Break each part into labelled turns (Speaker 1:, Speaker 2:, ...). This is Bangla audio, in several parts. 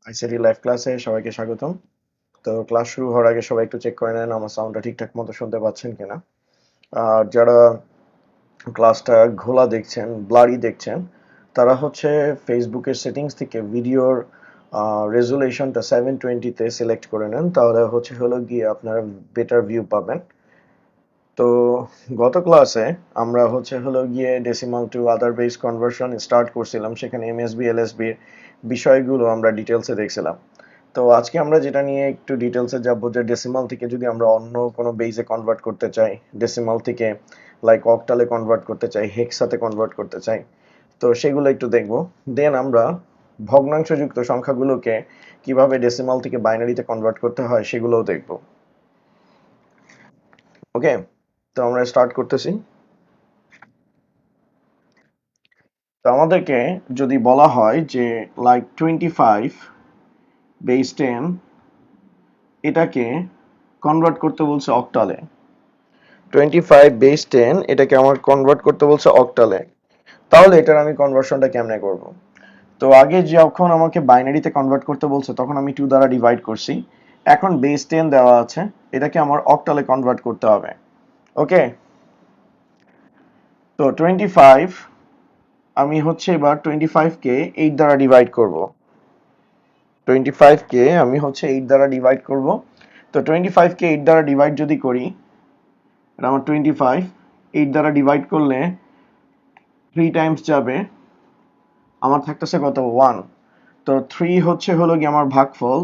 Speaker 1: আইসিটি লাইভ ক্লাসে সবাইকে স্বাগতম। তো ক্লাস শুরু হওয়ার আগে সবাই একটু চেক করে নেন আমার সাউন্ডটা ঠিকঠাক মতো শুনতে পাচ্ছেন কিনা। আর যারা ক্লাসটা ঘোলা দেখছেন, ব্লারি দেখছেন, তারা হচ্ছে ফেসবুকের সেটিংস থেকে ভিডিওর রেজুলেশনটা 720-তে সিলেক্ট করে নেন, তাহলে হলো গিয়ে আপনারা বেটার ভিউ পাবেন। তো গত ক্লাসে আমরা হলো গিয়ে decimal to other base conversion start করছিলাম, সেখানে এমএসবি এলএসবির বিষয়গুলো আমরা ডিটেলসে দেখছিলাম। তো আজকে আমরা যেটা নিয়ে একটু ডিটেলসে যাব, যে ডেসিমাল থেকে যদি আমরা অন্য কোনো বেজে কনভার্ট করতে চাই, ডেসিমাল থেকে লাইক অক্টালে কনভার্ট করতে চাই, হেক্সাতে কনভার্ট করতে চাই, তো সেগুলো একটু দেখব। দেন আমরা ভগ্নাংশযুক্ত সংখ্যাগুলোকে কিভাবে ডেসিমাল থেকে বাইনারিতে কনভার্ট করতে হয় সেগুলোও দেখব। ওকে, তো আমরা স্টার্ট করতেছি। তো আমাদেরকে যদি বলা হয় যে লাইক 25 বেস 10, এটাকে কনভার্ট করতে বলছে অক্টালে। 25 বেস 10 এটাকে আমার কনভার্ট করতে বলছে অক্টালে, তাহলে এটার আমি কনভার্সনটা কেমনে করব? তো আগে যখন আমাকে বাইনারিতে কনভার্ট করতে বলছে তখন আমি 2 দ্বারা ডিভাইড করছি। এখন বেস 10 দেওয়া আছে, এটাকে আমার অক্টালে কনভার্ট করতে হবে। ওকে, তো 25 আমি এবার 25 কে 8 দ্বারা ডিভাইড করব। 25 কে আমি 8 দ্বারা ডিভাইড করব। তো 25 কে 8 দ্বারা ডিভাইড যদি করি, এটা আমার 25 8 দ্বারা ডিভাইড করলে 3 টাইমস যাবে, আমার থাকতেছে কত? 1। তো 3 হলো কি আমার ভাগফল,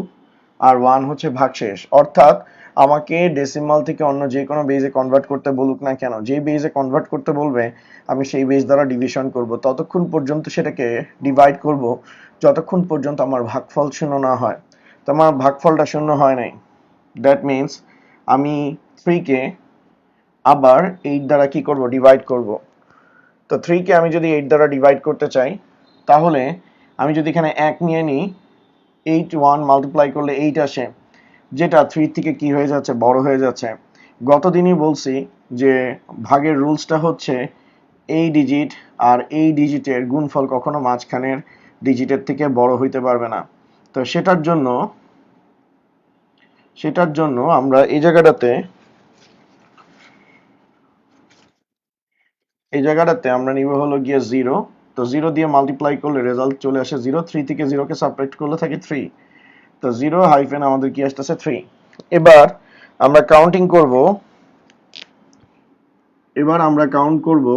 Speaker 1: আর 1 হচ্ছে ভাগশেষ। অর্থাৎ আমাকে ডেসিমাল থেকে অন্য যে কোনো বেজে কনভার্ট করতে বলুক না কেন, যে বেজে কনভার্ট করতে বলবে আমি সেই বেজ দ্বারা ডিভিশন করব, ততক্ষণ পর্যন্ত সেটাকে ডিভাইড করব যতক্ষণ পর্যন্ত আমার ভাগফল শূন্য না হয়। তো আমার ভাগফলটা শূন্য হয় নাই, দ্যাট মিনস আমি 3 কে আবার 8 দ্বারা কি করব? ডিভাইড করব। তো 3 কে আমি যদি 8 দ্বারা ডিভাইড করতে চাই, তাহলে আমি যদি এখানে 1 নিয়ে নিই, 8 1 মাল্টিপ্লাই করলে 8 আসে, যেটা 3 থেকে কি হয়ে যাচ্ছে? বড় হয়ে যাচ্ছে। গতদিনই বলছি যে ভাগের রুলসটা হচ্ছে এই ডিজিট আর এই ডিজিটের গুণফল কখনো মাঝখানের ডিজিটের থেকে বড় হইতে পারবে না। তো সেটার জন্য আমরা এই জায়গাটাতে আমরা নিব হলো গিয়ে 0। তো 0 দিয়ে মাল্টিপ্লাই করলে রেজাল্ট চলে আসে 0। 3 থেকে 0 কে সাবট্রাক্ট করলে থাকে 3। তো 0 হাইফেন আমাদের কি আসতেছে? 3। এবার আমরা কাউন্টিং করব, কাউন্ট করব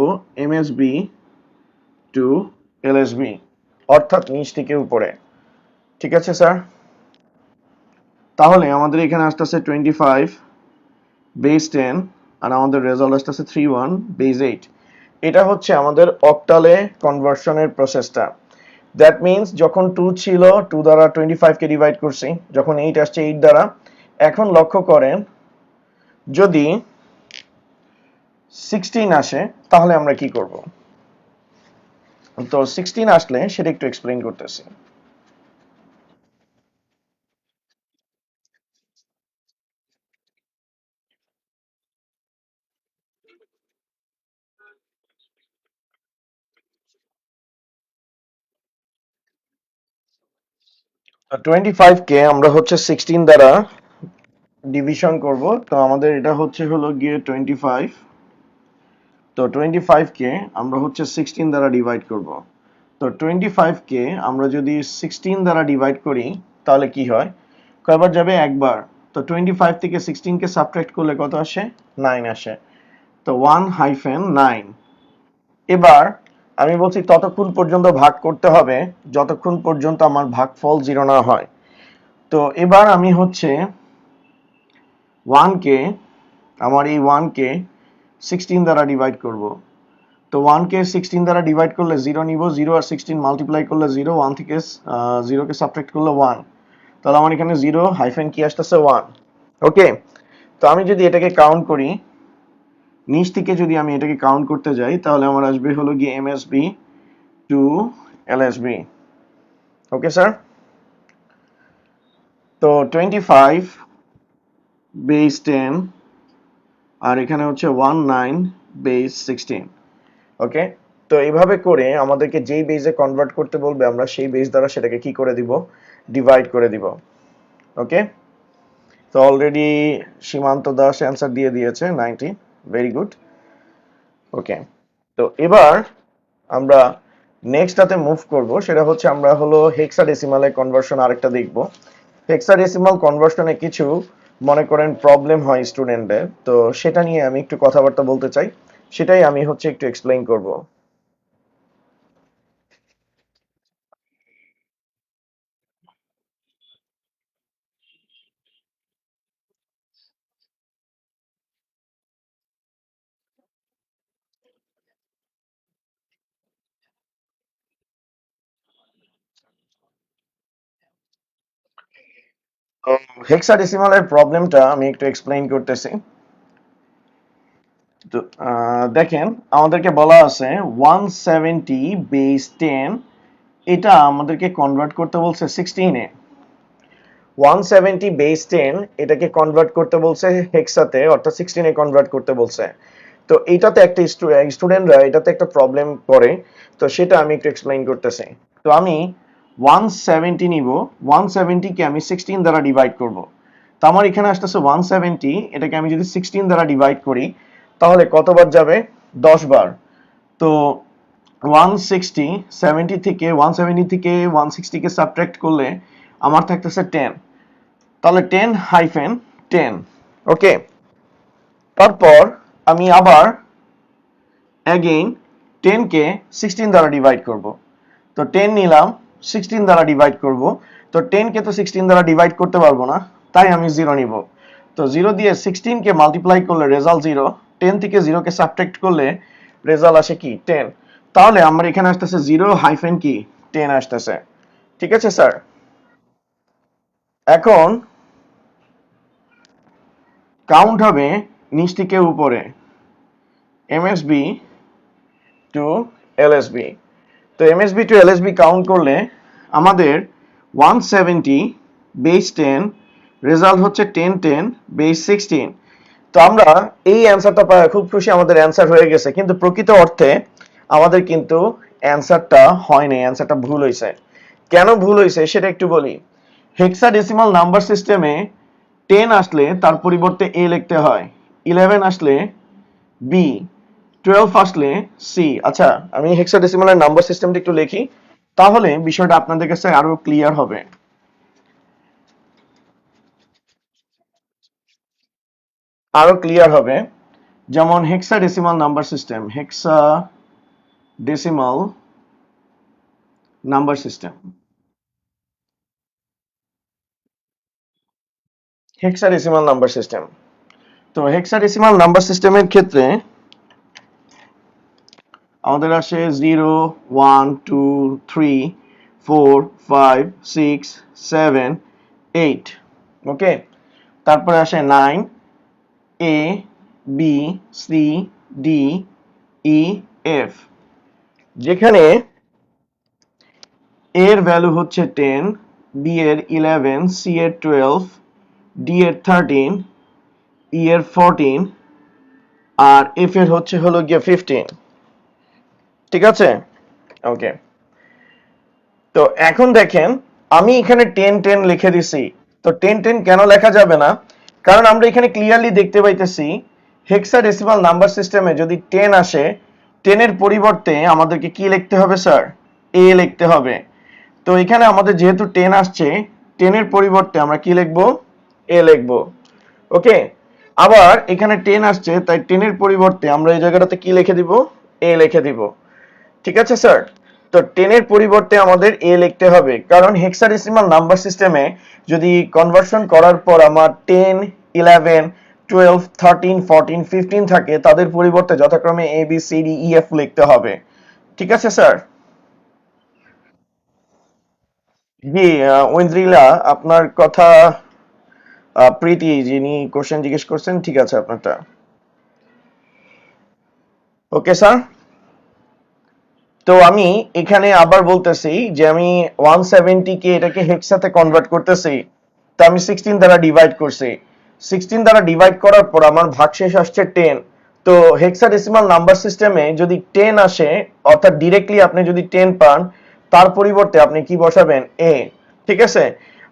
Speaker 1: এমএসবি টু এলএসবি, অর্থাৎ নিচ থেকে উপরে। ঠিক আছে স্যার? তাহলে আমাদের এখানে আসতেছে 25 বেস 10, আর আমাদের রেজাল্ট আসতেছে 31 বেস 8। এটা হচ্ছে আমাদের অক্টালে কনভার্সনের প্রসেসটা। দ্যাট মিনস যখন 2 ছিল, 2 দ্বারা 25 কে ডিভাইড করছি, যখন 8 আসছে 8 দ্বারা। এখন লক্ষ্য করেন, যদি 16 আসে তাহলে আমরা কি করব? তো 16 আসলে সেটা একটু এক্সপ্লেইন করতেছি। তো 25 কে আমরা 16 দ্বারা ডিভিশন করব। তো আমাদের এটা হলো গিয়ে 25। তো 25 কে আমরা 16 দ্বারা ডিভাইড করব। তো 25 কে আমরা যদি 16 দ্বারা ডিভাইড করি তাহলে কি হয়? কয়বার যাবে? একবার। তো 25 থেকে 16 কে সাবট্রাক্ট করলে কত আসে? 9 আসে। তো 1-9। এবার আমি বলছি ততক্ষণ পর্যন্ত ভাগ করতে হবে যতক্ষণ পর্যন্ত আমার ভাগফল 0 না হয়। তো এবার আমি 1 কে আমার এই 1 কে 16 দ্বারা ডিভাইড করব। তো 1 কে 16 দ্বারা ডিভাইড করলে 0 নিব, 0 আর 16 মাল্টিপ্লাই করলে 0, 1 থেকে 0 কে সাবট্রাক্ট করলে 1। তাহলে আমার এখানে 0 হাইফেন কি আসতেছে? 1। ওকে, তো আমি যদি এটাকে কাউন্ট করি, নিচ থেকে যদি আমি এটাকে কাউন্ট করতে যাই, তাহলে আমার আসবে হলো গিয়ে MSB to LSB. Okay sir? তো 25 বেস 10, আর এখানে 19 বেস 16। ওকে, তো এইভাবে করে আমাদেরকে যেই বেজে কনভার্ট করতে বলবে আমরা সেই বেজ দ্বারা সেটাকে কি করে দিব? ডিভাইড করে দিব। ওকে, তো অলরেডি সীমান্ত দাস অ্যান্সার দিয়ে দিয়েছে 90, ভেরি গুড। ওকে, তো এবার আমরা নেক্সটটাতে মুভ করব, সেটা হচ্ছে আমরা হলো হেক্সাডেসিমালে কনভার্সন আরেকটা দেখব। হেক্সাডেসিমাল কনভার্সনে কিছু মনে করেন প্রবলেম হয় স্টুডেন্টদের, তো সেটা নিয়ে আমি একটু কথাবার্তা বলতে চাই, সেটাই আমি হচ্ছে একটু এক্সপ্লেইন করব। তো হেক্সাডেসিমালের প্রবলেমটা আমি একটু এক্সপ্লেইন করতেছি। তো দেখেন, আমাদেরকে বলা আছে 170 বেস 10, এটা আমাদেরকে কনভার্ট করতে বলছে 16 এ। 170 বেস 10 এটাকে কনভার্ট করতে বলছে হেক্সাতে, অর্থাৎ 16 এ কনভার্ট করতে বলছে। তো এইটাতে একটা স্টুডেন্টরা এটাতে একটা প্রবলেম করে, তো সেটা আমি একটু এক্সপ্লেইন করতেছি। তো আমি 170 নিব, 170 কে আমি 16 দ্বারা ডিভাইড করব। তো আমার এখানে আসতেছে 170, এটাকে আমি যদি 16 দ্বারা ডিভাইড করি তাহলে কতবার যাবে? 10 বার। তো 160, 70 থেকে 170 থেকে 160 কে সাবট্রাক্ট করলে আমার থাকতেছে 10, তাহলে 10-10। ওকে, তারপর আমি আবার অ্যাগেইন 10 কে 16 দ্বারা ডিভাইড করব। তো 10 নিলাম, 16 দ্বারা ডিভাইড করব। তো 10 কে তো 16 দ্বারা ডিভাইড করতে পারবো না, তাই আমি 0 নিব। তো 0 দিয়ে 16 কে মাল্টিপ্লাই করলে রেজাল্ট 0, 10 থেকে 0 কে সাবট্রাক্ট করলে রেজাল্ট আসে কি 10। তাহলে আমার এখানে আসতেছে 0 কি 10 আসতেছে। ঠিক আছে স্যার? এখন কাউন্ট হবে নিচ থেকে উপরে, এমএসবি টু এলএসবি। তো এমএসবি টু এলএসবি কাউন্ট করলে আমাদের 170 বেস 10, রেজাল্ট হচ্ছে 10 বেস 16। তো আমরা এই অ্যান্সারটা পাওয়া খুব খুশি, আমাদের অ্যান্সার হয়ে গেছে, কিন্তু প্রকৃত অর্থে আমাদের কিন্তু অ্যান্সারটা হয় নাই, অ্যান্সারটা ভুল হয়েছে। কেন ভুল হয়েছে সেটা একটু বলি। হেক্সাডেসিমাল নাম্বার সিস্টেমে 10 আসলে তার পরিবর্তে এ লিখতে হয়, 11 আসলে বি, 12 আসলে সি। আচ্ছা, আমি হেক্সাডেসিমালের নাম্বার সিস্টেমটা একটু লিখি, তাহলে বিষয়টা আপনাদের কাছে আরো ক্লিয়ার হবে। আরো ক্লিয়ার হবে। যেমন hexadecimal number system, hexadecimal number system, hexadecimal number system. তো হেক্সাডেসিমাল নাম্বার সিস্টেমের ক্ষেত্রে আমাদের আসে 0, 1, 2, 3, 4, 5, 6, 7, 8। ওকে, তারপরে আসে 9, এ, B, C, D, E, F, যেখানে এর ভ্যালু হচ্ছে 10, বি এর 11, সি এর 12, ডি এর 13, ই এর 14, আর এফ এর হলো গিয়ে 15। ঠিক আছে? ওকে, তো এখন দেখেন, আমি এখানে 10 লিখে দিছি। তো 10 কেন লেখা যাবে না? কারণ আমরা এখানে ক্লিয়ারলি দেখতে পাইতেছি হেক্সাডেসিমাল নাম্বার সিস্টেমে যদি 10 আসে, 10 এর পরিবর্তে আমাদেরকে কি লিখতে হবে স্যার? এ লিখতে হবে। তো এখানে আমাদের যেহেতু 10 আসছে, 10 এর পরিবর্তে আমরা কি লিখবো? এ লিখবো। ওকে, আবার এখানে 10 আসছে, তাই 10 এর পরিবর্তে আমরা এই জায়গাটাতে কি লিখে দিব? এ লিখে দিব। ঠিক আছে স্যার? তো 10 এর পরিবর্তে আমাদের এ লিখতে হবে, কারণ হেক্সাডেসিমাল নাম্বার সিস্টেমে যদি কনভার্সন করার পর আমার 10, 11, 12, 13, 14, 15 থাকে, তাদের পরিবর্তে যথাক্রমে A B C D E F লিখতে হবে। ঠিক আছে স্যার? জি, ঐন্দ্রিলা, আপনার কথা প্রীতি যিনি কোশ্চেন জিজ্ঞেস করছেন, ঠিক আছে আপনারটা। ওকে স্যার, তো আমি এখানে আবার বলতেছি যে আমি 170 কে এটাকে হেক্সাতে কনভার্ট করতেছি, তো আমি 16 দ্বারা ডিভাইড করছি। 16 দ্বারা ডিভাইড করার পর আমার ভাগশেষ আসছে 10। তো হেক্সাডেসিমাল নাম্বার সিস্টেমে যদি 10 আসে, অর্থাৎ ডিরেক্টলি আপনি যদি 10 পান, তার পরিবর্তে আপনি কি বসাবেন? এ। ঠিক আছে,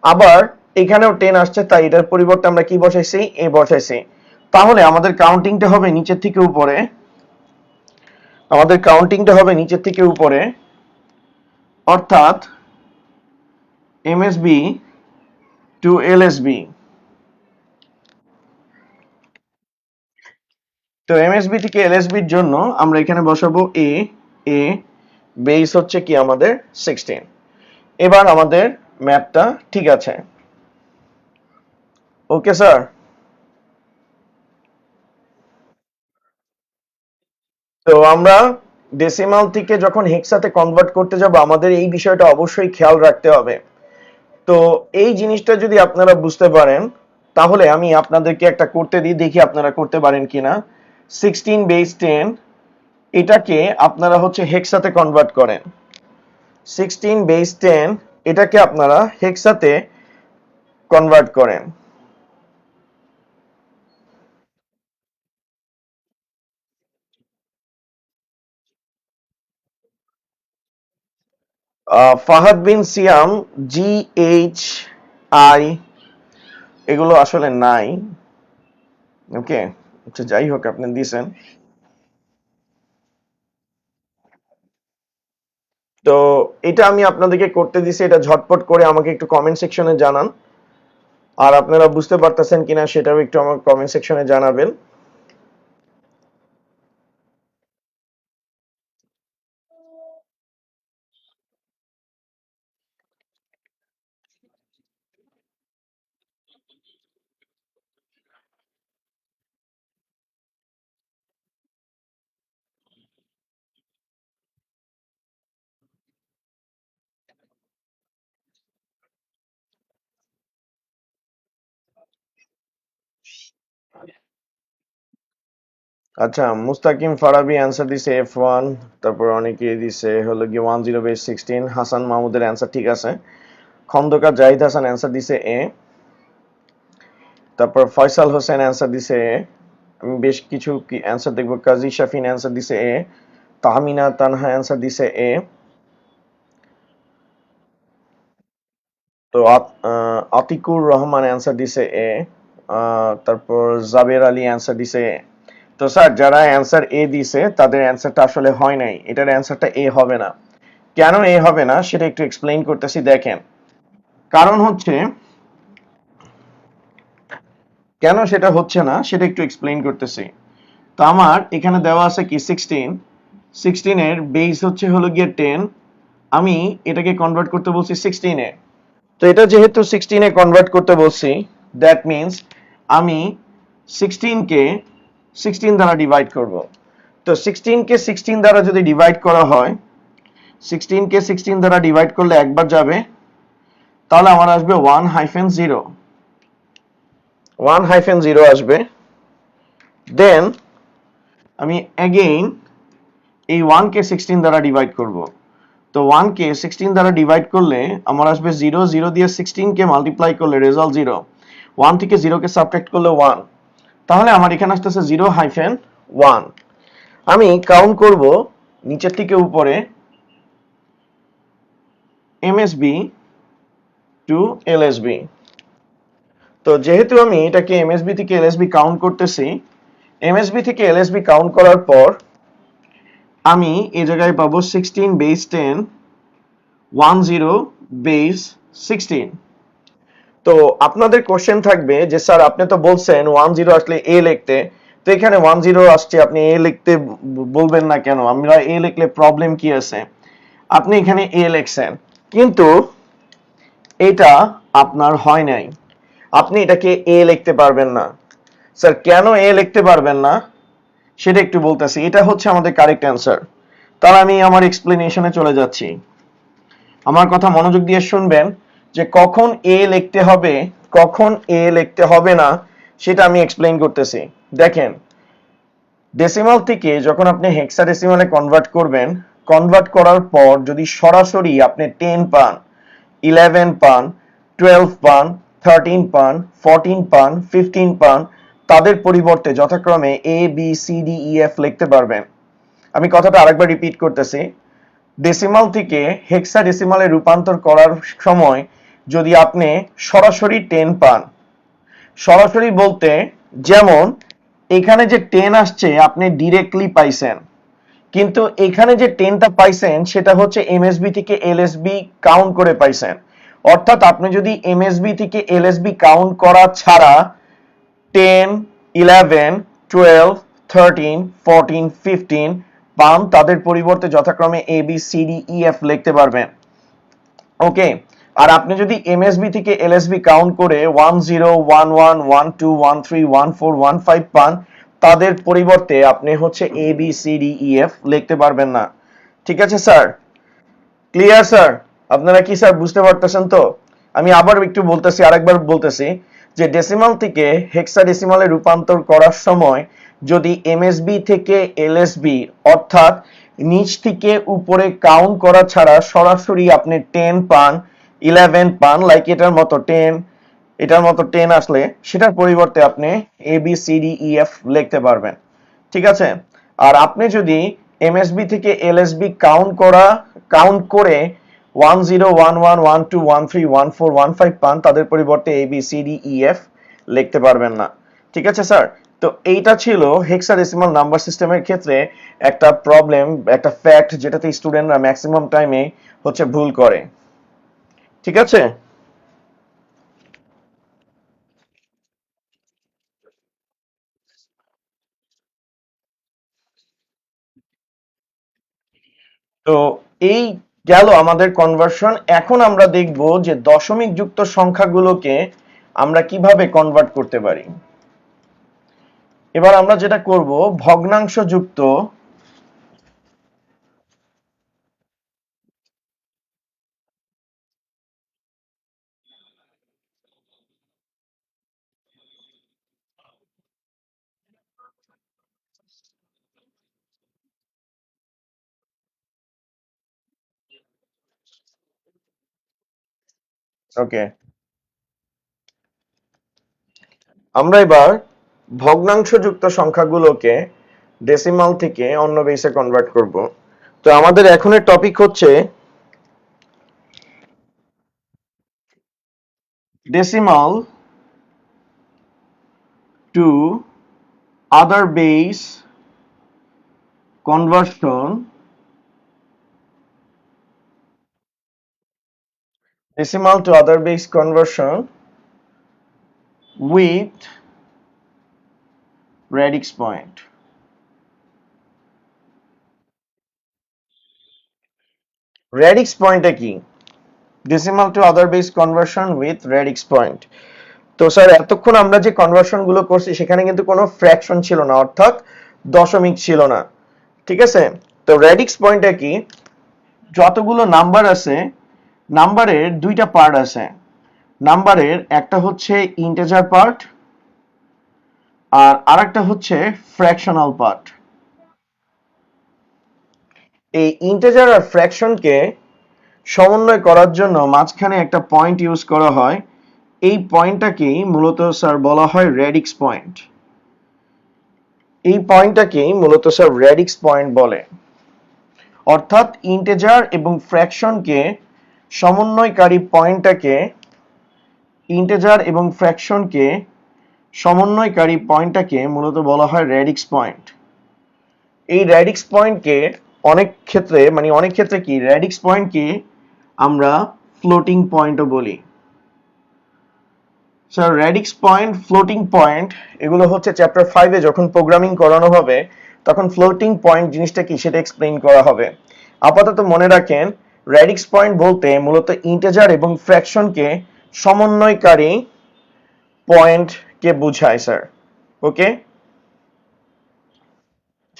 Speaker 1: আবার এখানেও 10 আসছে, তাই এটার পরিবর্তে আমরা কি বসাইছি, এ বসাইছি। তাহলে আমাদের কাউন্টিংটা হবে নিচের থেকে উপরে, আমাদের কাউন্টিংটা হবে নিচের থেকে উপরে, অর্থাৎ এমএসবি টু এলএসবি। তো এমএসবি থেকে এলএসবির জন্য আমরা এখানে বসাবো এ, এ বেস হচ্ছে কি আমাদের 16। এবার আমাদের ম্যাথটা ঠিক আছে। ওকে স্যার। তো আমরা ডেসিমাল থেকে যখন হেক্সাতে কনভার্ট করতে যাব, আমাদের এই বিষয়টা অবশ্যই খেয়াল রাখতে হবে। তো এই জিনিসটা যদি আপনারা বুঝতে পারেন, তাহলে আমি আপনাদেরকে একটা করতে দিই, দেখি আপনারা করতে পারেন কিনা। 16 বেস 10 এটাকে আপনারা হচ্ছে হেক্সাতে কনভার্ট করেন। 16 বেস 10 এটাকে আপনারা হেক্সাতে কনভার্ট করেন। ফাহাদ বিন সিয়াম, GHI এগুলো আসলে নাই। ওকে, আচ্ছা যাই হোক, আপনি দিয়েছেন। তো এটা আমি আপনাদেরকে করতে দিছি, এটা ঝটপট করে আমাকে একটু কমেন্ট সেকশনে জানান। আর আপনারা বুঝতে পারতেছেন কিনা সেটাও একটু আমার কমেন্ট সেকশনে জানাবেন। আচ্ছা, মুস্তাকিম ফারাবি অ্যান্সার দিছে F1, তারপর অনেকে দিছে হলো কি 10 বেস 16। হাসান মাহমুদের অ্যান্সার ঠিক আছে। খন্দকার জাহিদ হাসান অ্যান্সার দিছে এ। তারপর ফয়সাল হোসেন অ্যান্সার দিছে এ। আমি বেশ কিছু অ্যান্সার দেখবো। কাজী শাফিন অ্যান্সার দিছে এ। তাহমিনা তানহা অ্যান্সার দিছে এ। তো আতিকুর রহমান অ্যান্সার দিছে এ। তারপর জাবের আলী অ্যান্সার দিছে এ। তো স্যার, যারা অ্যান্সার এ দিছে তাদের অ্যান্সারটা আসলে হয় নাই, এটার অ্যান্সারটা এ হবে না। কেন এ হবে না সেটা একটু এক্সপ্লেইন করতেছি, দেখেন। কারণ হচ্ছে, কেন সেটা হচ্ছে না সেটা একটু এক্সপ্লেইন করতেছি। তো আমার এখানে দেওয়া আছে কি 16, 16 এর বেস হচ্ছে হলো গিয়ে 10, আমি এটাকে কনভার্ট করতে বলছি 16 এ। তো এটা যেহেতু 16 এ কনভার্ট করতে বলছি, দ্যাট মিন্স আমি 16 কে 16 দ্বারা ডিভাইড করব। তো 16 কে 16 দ্বারা যদি ডিভাইড করা হয়, 16 কে 16 দ্বারা ডিভাইড করলে একবার যাবে, তাহলে আমার আসবে 1-0, 1-0 আসবে। দেন আমি অ্যাগেইন এই 1 কে 16 দ্বারা ডিভাইড করব। তো 1 কে 16 দ্বারা ডিভাইড করলে আমার আসবে 0, 0 দিয়ে 16 কে মাল্টিপ্লাই করলে রেজাল্ট 0, 1 থেকে 0 কে সাবট্রাক্ট করলে 1, তাহলে আমার এখানে আসতেছে 0-1। আমি কাউন্ট করব নিচের থেকে উপরে, এমএসবি টু এলএসবি। তো যেহেতু আমি এটাকে এমএসবি থেকে এলএসবি কাউন্ট করতেছি, এমএসবি থেকে এলএসবি কাউন্ট করার পর আমি এই জায়গায় পাবো 16 বেস 10, 10 বেস 16। তো আপনাদের কোশ্চেন থাকবে যে স্যার আপনি তো বলছেন 10 আসলে এ লিখতে, তো এখানে 10 আসছে, আপনি এ লিখতে বলবেন না কেন? আমরা এ লিখলে প্রবলেম কি আছে? আপনি এখানে এ লিখছেন, কিন্তু এটা আপনার হয় নাই, আপনি এটাকে এ লিখতে পারবেন না। স্যার কেন এ লিখতে পারবেন না সেটা একটু বলতেছি। এটা হচ্ছে আমাদের কারেক্ট অ্যান্সার। তাহলে আমি আমার এক্সপ্লেনেশনে চলে যাচ্ছি। আমার কথা মনোযোগ দিয়ে শুনবেন, যে কখন এ লিখতে হবে, কখন এ লিখতে হবে না, সেটা আমি এক্সপ্লেইন করতেছি। দেখেন, ডেসিমাল থেকে যখন আপনি হেক্সাডেসিমালে কনভার্ট করবেন, কনভার্ট করার পর যদি সরাসরি আপনি 10 পান, 11 পান, 12 পান, 13 পান, 14 পান, 15 পান, তাদের পরিবর্তে যথাক্রমে A B C D E F লিখতে পারবেন। আমি কথাটা আরেকবার রিপিট করতেছি। ডেসিমাল থেকে হেক্সাডেসিমালে রূপান্তর করার সময় যদি আপনি সরাসরি 10 পান। সরাসরি বলতে যেমন এখানে যে 10 আসছে আপনি ডিরেক্টলি পাইছেন, কিন্তু এখানে যে 10টা পাইছেন সেটা হচ্ছে এমএসবি থেকে এলএসবি কাউন্ট করে পাইছেন। অর্থাৎ আপনি যদি এমএসবি থেকে এলএসবি কাউন্ট করা ছাড়া 10, 11, 12, 13, 14, 15 পান, তাদের পরিবর্তে যথাক্রমে A B C D E F লিখতে পারবেন। ওকে, আর আপনি যদি এমএসবি থেকে এলএসবি কাউন্ট করে 10, 11, 12, 13, 14, 15 পান, তাদের পরিবর্তে আপনি হচ্ছে A B C D E F লিখতে পারবেন না। ঠিক আছে স্যার? Clear sir? আপনারা কি স্যার বুঝতে পারতেছেন তো? আমি আবার একটু বলতেছি, আরেকবার বলতেছি যে ডেসিমাল থেকে হেক্সাডেসিমালে রূপান্তর করার সময় যদি এমএসবি থেকে এলএসবি অর্থাৎ নিচ থেকে উপরে কাউন্ট করা ছাড়া সরাসরি আপনি 10 পান, 11 পান, লাইক এটার মতো 10 আসলে সেটার পরিবর্তে আপনি A B C D E F লিখতে পারবেন। ঠিক আছে? আর আপনি যদি এমএসবি থেকে এলএসবি কাউন্ট করে 10, 11, 12, 13, 14, 15 পান, তাদের পরিবর্তে A B C D E F লিখতে পারবেন না। ঠিক আছে স্যার? তো এইটা ছিল হেক্সাডেসিমাল নাম্বার সিস্টেমের ক্ষেত্রে একটা প্রবলেম, একটা ফ্যাক্ট যেটাতে স্টুডেন্টরা ম্যাক্সিমাম টাইমে হচ্ছে ভুল করে। ঠিক আছে? তো এই গেল আমাদের কনভার্সন। এখন আমরা দেখব যে দশমিক যুক্ত সংখ্যাগুলোকে আমরা কিভাবে কনভার্ট করতে পারি। এবার আমরা যেটা করব, ভগ্নাংশ যুক্ত ওকে, আমরা এবার ভগ্নাংশ যুক্ত সংখ্যাগুলোকে ডেসিমাল থেকে অন্য বেসে কনভার্ট করব। তো আমাদের এখনের টপিক হচ্ছে decimal to other base conversion, decimal to other base conversion with radix point. radix পয়েন্টটা কি? decimal to other base conversion with radix point. তো স্যার এতক্ষণ আমরা যে কনভার্সন গুলো করছি সেখানে কিন্তু কোনো ফ্র্যাকশন ছিল না, অর্থাৎ দশমিক ছিল না। ঠিক আছে? তো radix পয়েন্টটা কি? যতগুলো নাম্বার আছে, নাম্বারের দুইটা পার্ট আছে। নাম্বারের একটা হচ্ছে ইন্টিজার পার্ট আর আরেকটা হচ্ছে ফ্র্যাকশনাল পার্ট। এই ইন্টিজার আর ফ্র্যাকশনকে সমন্বয় করার জন্য মাঝখানে একটা পয়েন্ট ইউজ করা হয়। এই পয়েন্টটাকেই মূলত স্যার বলা হয় রেডিক্স পয়েন্ট। এই পয়েন্টটাকেই মূলত স্যার রেডিক্স পয়েন্ট বলে। অর্থাৎ ইন্টিজার এবং ফ্র্যাকশনকে সমন্বয়কারী পয়েন্টটাকে ইন্টিজার এবং ফ্র্যাকশনকে সমন্বয়কারী পয়েন্টটাকে মূলত বলা হয় রেডিক্স পয়েন্ট। এই রেডিক্স পয়েন্টকে অনেক ক্ষেত্রে কি রেডিক্স পয়েন্টকে আমরা ফ্লোটিং পয়েন্টও বলি। Sir radix point, floating point এগুলো হচ্ছে চ্যাপ্টার 5-এ যখন প্রোগ্রামিং করানো হবে তখন ফ্লোটিং পয়েন্ট জিনিসটা কি সেটা এক্সপ্লেইন করা হবে। আপাতত মনে রাখেন রেডিক্স পয়েন্ট বলতে মূলত ইন্টিজার এবং ফ্র্যাকশনকে সমন্বয়কারী পয়েন্টকে বোঝায় স্যার। ওকে,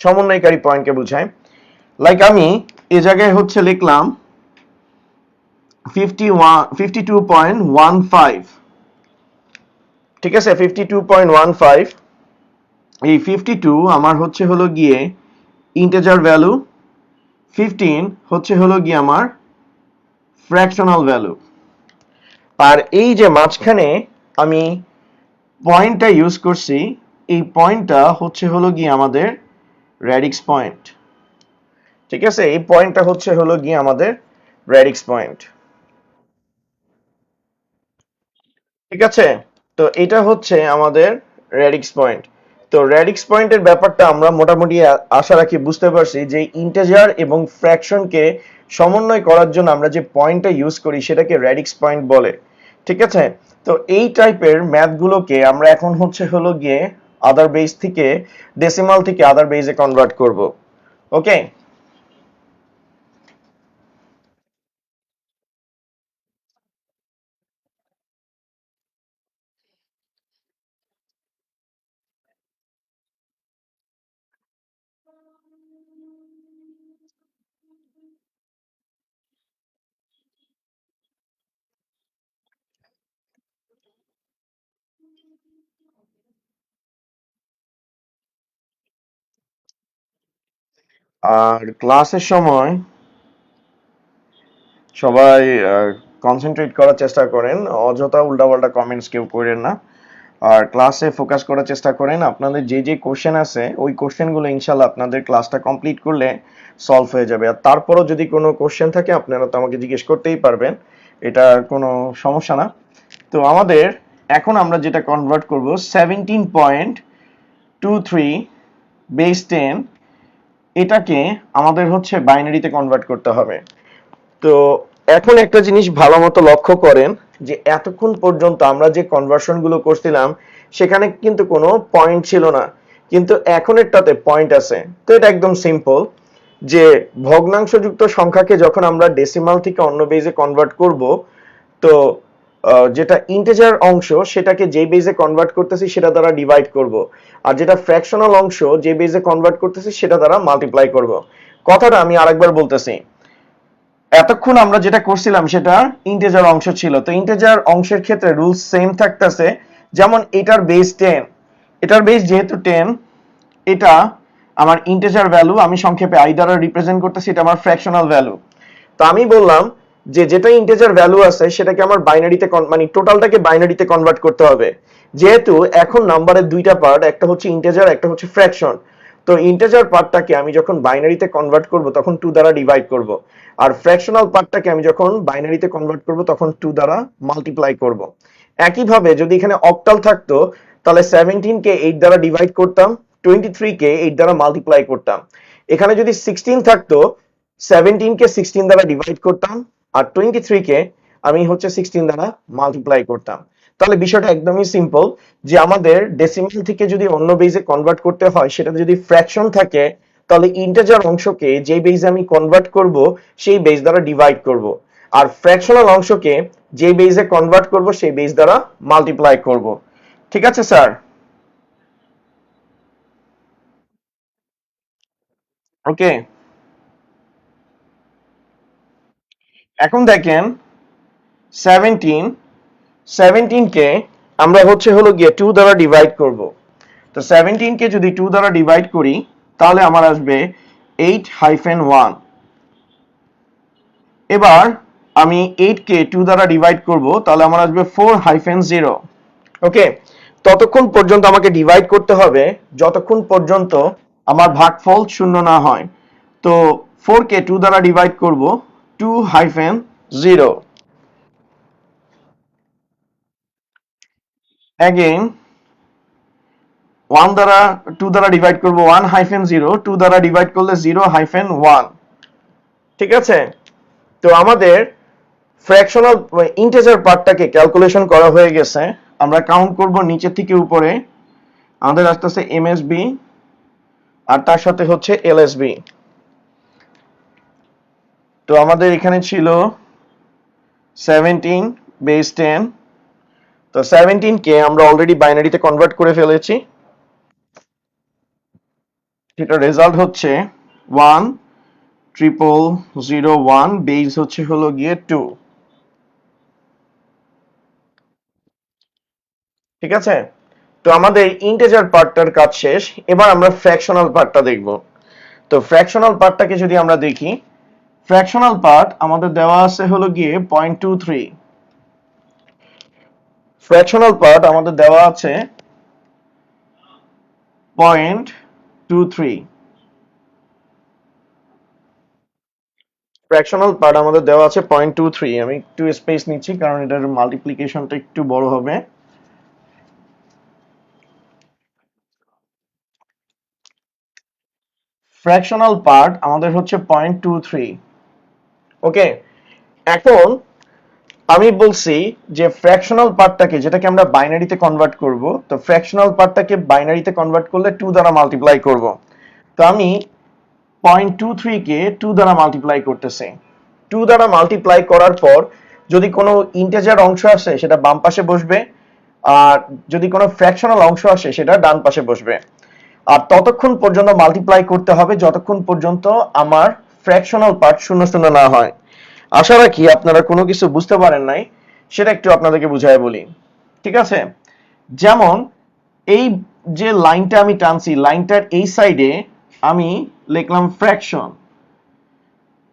Speaker 1: সমন্বয়কারী পয়েন্টকে বোঝায়। লাইক আমি এই জায়গায় হচ্ছে লিখলাম 52.15। ঠিক আছে, 52.15। এই 52 আমার হচ্ছে হলো গিয়ে ইন্টিজার ভ্যালু, 15 হচ্ছে হলো গিয়ে আমার ফ্র্যাকশনাল ভ্যালু। আর এই যে মাঝখানে আমি পয়েন্টটা ইউজ করছি, এই পয়েন্টটা হচ্ছে হলো গিয়ে আমাদের রেডিক্স পয়েন্ট। ঠিক আছে, এই পয়েন্টটা হচ্ছে হলো গিয়ে আমাদের রেডিক্স পয়েন্ট। ঠিক আছে? তো এটা হচ্ছে আমাদের রেডিক্স পয়েন্ট। তো রেডিক্স পয়েন্টের ব্যাপারটা আমরা মোটামুটি আশা রাখি বুঝতে পারছি যে ইন্টিজার এবং ফ্র্যাকশনকে সমন্বয় করার জন্য আমরা যে পয়েন্টটা ইউজ করি সেটাকে রেডিক্স পয়েন্ট বলে। ঠিক আছে? তো এই টাইপের ম্যাথগুলোকে আমরা এখন হচ্ছে হলো গিয়ে আদার বেস থেকে ডেসিমাল থেকে আদার বেসে কনভার্ট করব। ওকে? আর ক্লাসের সময় সবাই কনসেন্ট্রেট করার চেষ্টা করেন, অযথা উল্টাপাল্টা কমেন্টস কেউ করেন না। আর ক্লাসে ফোকাস করার চেষ্টা করেন। আপনাদের যে যে কোশ্চেন আছে ওই কোশ্চেনগুলো ইনশাল্লাহ আপনাদের ক্লাসটা কমপ্লিট করলে সলভ হয়ে যাবে। আর তারপরও যদি কোনো কোশ্চেন থাকে আপনারা তো আমাকে জিজ্ঞেস করতেই পারবেন, এটা কোনো সমস্যা না। তো আমাদের এখন আমরা যেটা কনভার্ট করব 17.23 বেস 10, এটাকে আমাদের হচ্ছে বাইনারিতে কনভার্ট করতে হবে। তো এখন একটা জিনিস ভালো মতো লক্ষ্য করেন যে এতক্ষণ পর্যন্ত আমরা যে কনভার্সন গুলো করছিলাম সেখানে কিন্তু কোনো পয়েন্ট ছিল না, কিন্তু এখন এটাতে পয়েন্ট আছে। তো এটা একদম সিম্পল যে ভগ্নাংশযুক্ত সংখ্যাকে যখন আমরা ডেসিমাল থেকে অন্য বেজে কনভার্ট করব, তো যেটা ইন্টিজার অংশ সেটাকে যে বেজে কনভার্ট করতেছি সেটা দ্বারা ডিভাইড করব, আর যেটা ফ্র্যাকশনাল অংশ যে বেজে কনভার্ট করতেছি সেটা দ্বারা মাল্টিপ্লাই করব। কথাটা আমি আরেকবার বলতেছি। এতক্ষণ আমরা যেটা করছিলাম সেটা ইন্টিজার অংশ ছিল, তো ইন্টিজার অংশের ক্ষেত্রে রুলস সেম থাকতেছে। যেমন এটার বেস 10, এটার বেস যেহেতু 10, এটা আমার ইন্টিজার ভ্যালু, আমি সংক্ষেপে আই দ্বারা রিপ্রেজেন্ট করতেছি, এটা আমার ফ্র্যাকশনাল ভ্যালু। তো আমি বললাম যে যেটা ইন্টিজার ভ্যালু আছে সেটাকে আমার বাইনারিতে মানে টোটালটাকে বাইনারিতে কনভার্ট করতে হবে। যেহেতু এখন নাম্বারের দুইটা পার্ট, একটা হচ্ছে ইন্টিজার একটা হচ্ছে ফ্র্যাকশন, তো ইন্টিজার পার্টটাকে আমি যখন বাইনারিতে কনভার্ট করব তখন 2 দ্বারা ডিভাইড করব, আর ফ্র্যাকশনাল পার্টটাকে আমি যখন বাইনারিতে কনভার্ট করব তখন 2 দ্বারা মাল্টিপ্লাই করব। একইভাবে যদি এখানে অক্টাল থাকতো তাহলে 17 কে 8 দ্বারা ডিভাইড করতাম, 23 কে 8 দ্বারা মাল্টিপ্লাই করতাম। এখানে যদি 16 থাকতো, 17 কে 16 দ্বারা ডিভাইড করতাম, আর 23 কে আমি হচ্ছে 16 দ্বারা মাল্টিপ্লাই করতাম। তাহলে বিষয়টা একদমই সিম্পল যে আমাদের ডেসিমাল থেকে যদি অন্য বেজে কনভার্ট করতে হয় সেটা যদি ফ্র্যাকশন থাকে তাহলে ইন্টিজার অংশকে যে বেজে আমি কনভার্ট করব সেই বেজ দ্বারা ডিভাইড করব, আর ফ্র্যাকশনাল অংশকে যে বেজে কনভার্ট করব সেই বেজ দ্বারা মাল্টিপ্লাই করব। ঠিক আছে স্যার? ওকে। এখন দেখেন 17, 17 কে আমরা হচ্ছে হলো গিয়ে 2 দ্বারা ডিভাইড করব। তো 17 কে যদি 2 দ্বারা ডিভাইড করি তাহলে আমার আসবে 8-1। এবার আমি 8 কে 2 দ্বারা ডিভাইড করব তাহলে আমার আসবে 4-0। ওকে? ততক্ষণ পর্যন্ত আমাকে ডিভাইড করতে হবে যতক্ষণ পর্যন্ত আমার ভাগফল শূন্য না হয়। তো 4 কে 2 দ্বারা ডিভাইড করব, 2-0। অ্যাগেইন 1 দ্বারা 2 দ্বারা ডিভাইড করব, 1-0, 2 দ্বারা ডিভাইড করলে 0-1। ঠিক আছে? তো আমাদের ফ্র্যাকশনাল ইন্টিজার পার্টটাকে ক্যালকুলেশন করা হয়ে গেছে। আমরা কাউন্ট করব নিচে থেকে উপরে। আমাদের আসতেছে এমএসবি আর তার সাথে হচ্ছে এলএসবি। তো আমাদের এখানে ছিল 17 বেস 10। তো 17 কে আমরা অলরেডি বাইনারিতে কনভার্ট করে ফেলেছি। সেটা রেজাল্ট হচ্ছে 1,001, বেস হচ্ছে হলো গিয়ে 2। ঠিক আছে? তো আমাদের ইন্টিজার পার্টটার কাজ শেষ। এবার আমরা ফ্র্যাকশনাল পার্টটা দেখব। তো ফ্র্যাকশনাল পার্টটাকে যদি আমরা দেখি, ফ্র্যাকশনাল পার্ট আমাদের দেওয়া আছে হলো গিয়ে 0.23। ফ্র্যাকশনাল পার্ট আমাদের দেওয়া আছে 0.23। ফ্র্যাকশনাল পার্ট আমাদের দেওয়া আছে 0.23, আমি একটু স্পেস নিচ্ছি কারণ এটার মাল্টিপ্লিকেশনটা একটু বড় হবে। ফ্র্যাকশনাল পার্ট আমাদের হচ্ছে 0.23। ওকে, এখন আমি বলছি যে ফ্র্যাকশনাল পার্টটাকে, যেটাকে আমরা বাইনারিতে কনভার্ট করব, তো ফ্র্যাকশনাল পার্টটাকে বাইনারিতে কনভার্ট করলে 2 দ্বারা মাল্টিপ্লাই করব। তো আমি 0.23 কে 2 দ্বারা মাল্টিপ্লাই করতেছি। 2 দ্বারা মাল্টিপ্লাই করার পর যদি কোনো ইন্টিজার অংশ আসে সেটা বাম পাশে বসবে, আর যদি কোনো ফ্র্যাকশনাল অংশ আসে সেটা ডান পাশে বসবে। আর ততক্ষণ পর্যন্ত মাল্টিপ্লাই করতে হবে যতক্ষণ পর্যন্ত আমার ফ্র্যাকশনাল পার্ট শূন্য শূন্য না হয়। আশা রাখি আপনারা কোনো কিছু বুঝতে পারেন নাই, সেটা একটু আপনাদেরকে বুঝাই বলি। ঠিক আছে, যেমন এই যে লাইনটা আমি টানছি, লাইনটার এই সাইডে আমি লিখলাম ফ্র্যাকশন,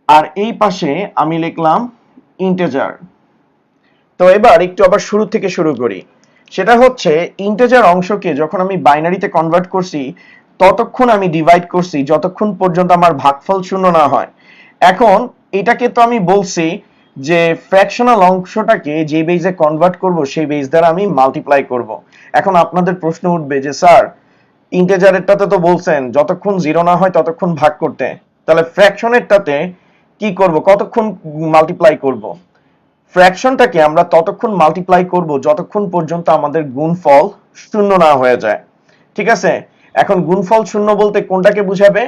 Speaker 1: আর এই পাশে আমি লিখলাম ইন্টিজার। তো এবার একটু আবার শুরু থেকে শুরু করি। সেটা হচ্ছে ইন্টিজার অংশকে যখন আমি বাইনারিতে কনভার্ট করছি ততক্ষণ আমি ডিভাইড করছি যতক্ষণ পর্যন্ত আমার ভাগফল শূন্য না হয়। এখন এটাকে তো আমি বলছি যে ফ্র্যাকশনাল অংশটাকে যে বেজে কনভার্ট করব সেই বেজ দ্বারা আমি মাল্টিপ্লাই করব। এখন আপনাদের প্রশ্ন উঠবে যে স্যার ইন্টিজারেরটাতে তো বলছেন যতক্ষণ জিরো না হয় ততক্ষণ ভাগ করতে, তাহলে ফ্র্যাকশনেরটাতে কি করব, কতক্ষণ মাল্টিপ্লাই করব? ফ্র্যাকশনটাকে আমরা ততক্ষণ মাল্টিপ্লাই করব যতক্ষণ পর্যন্ত আমাদের গুণফল শূন্য না হয়ে যায়। ঠিক আছে, এখন গুণফল শূন্য বলতে কোনটাকে বুঝাবে?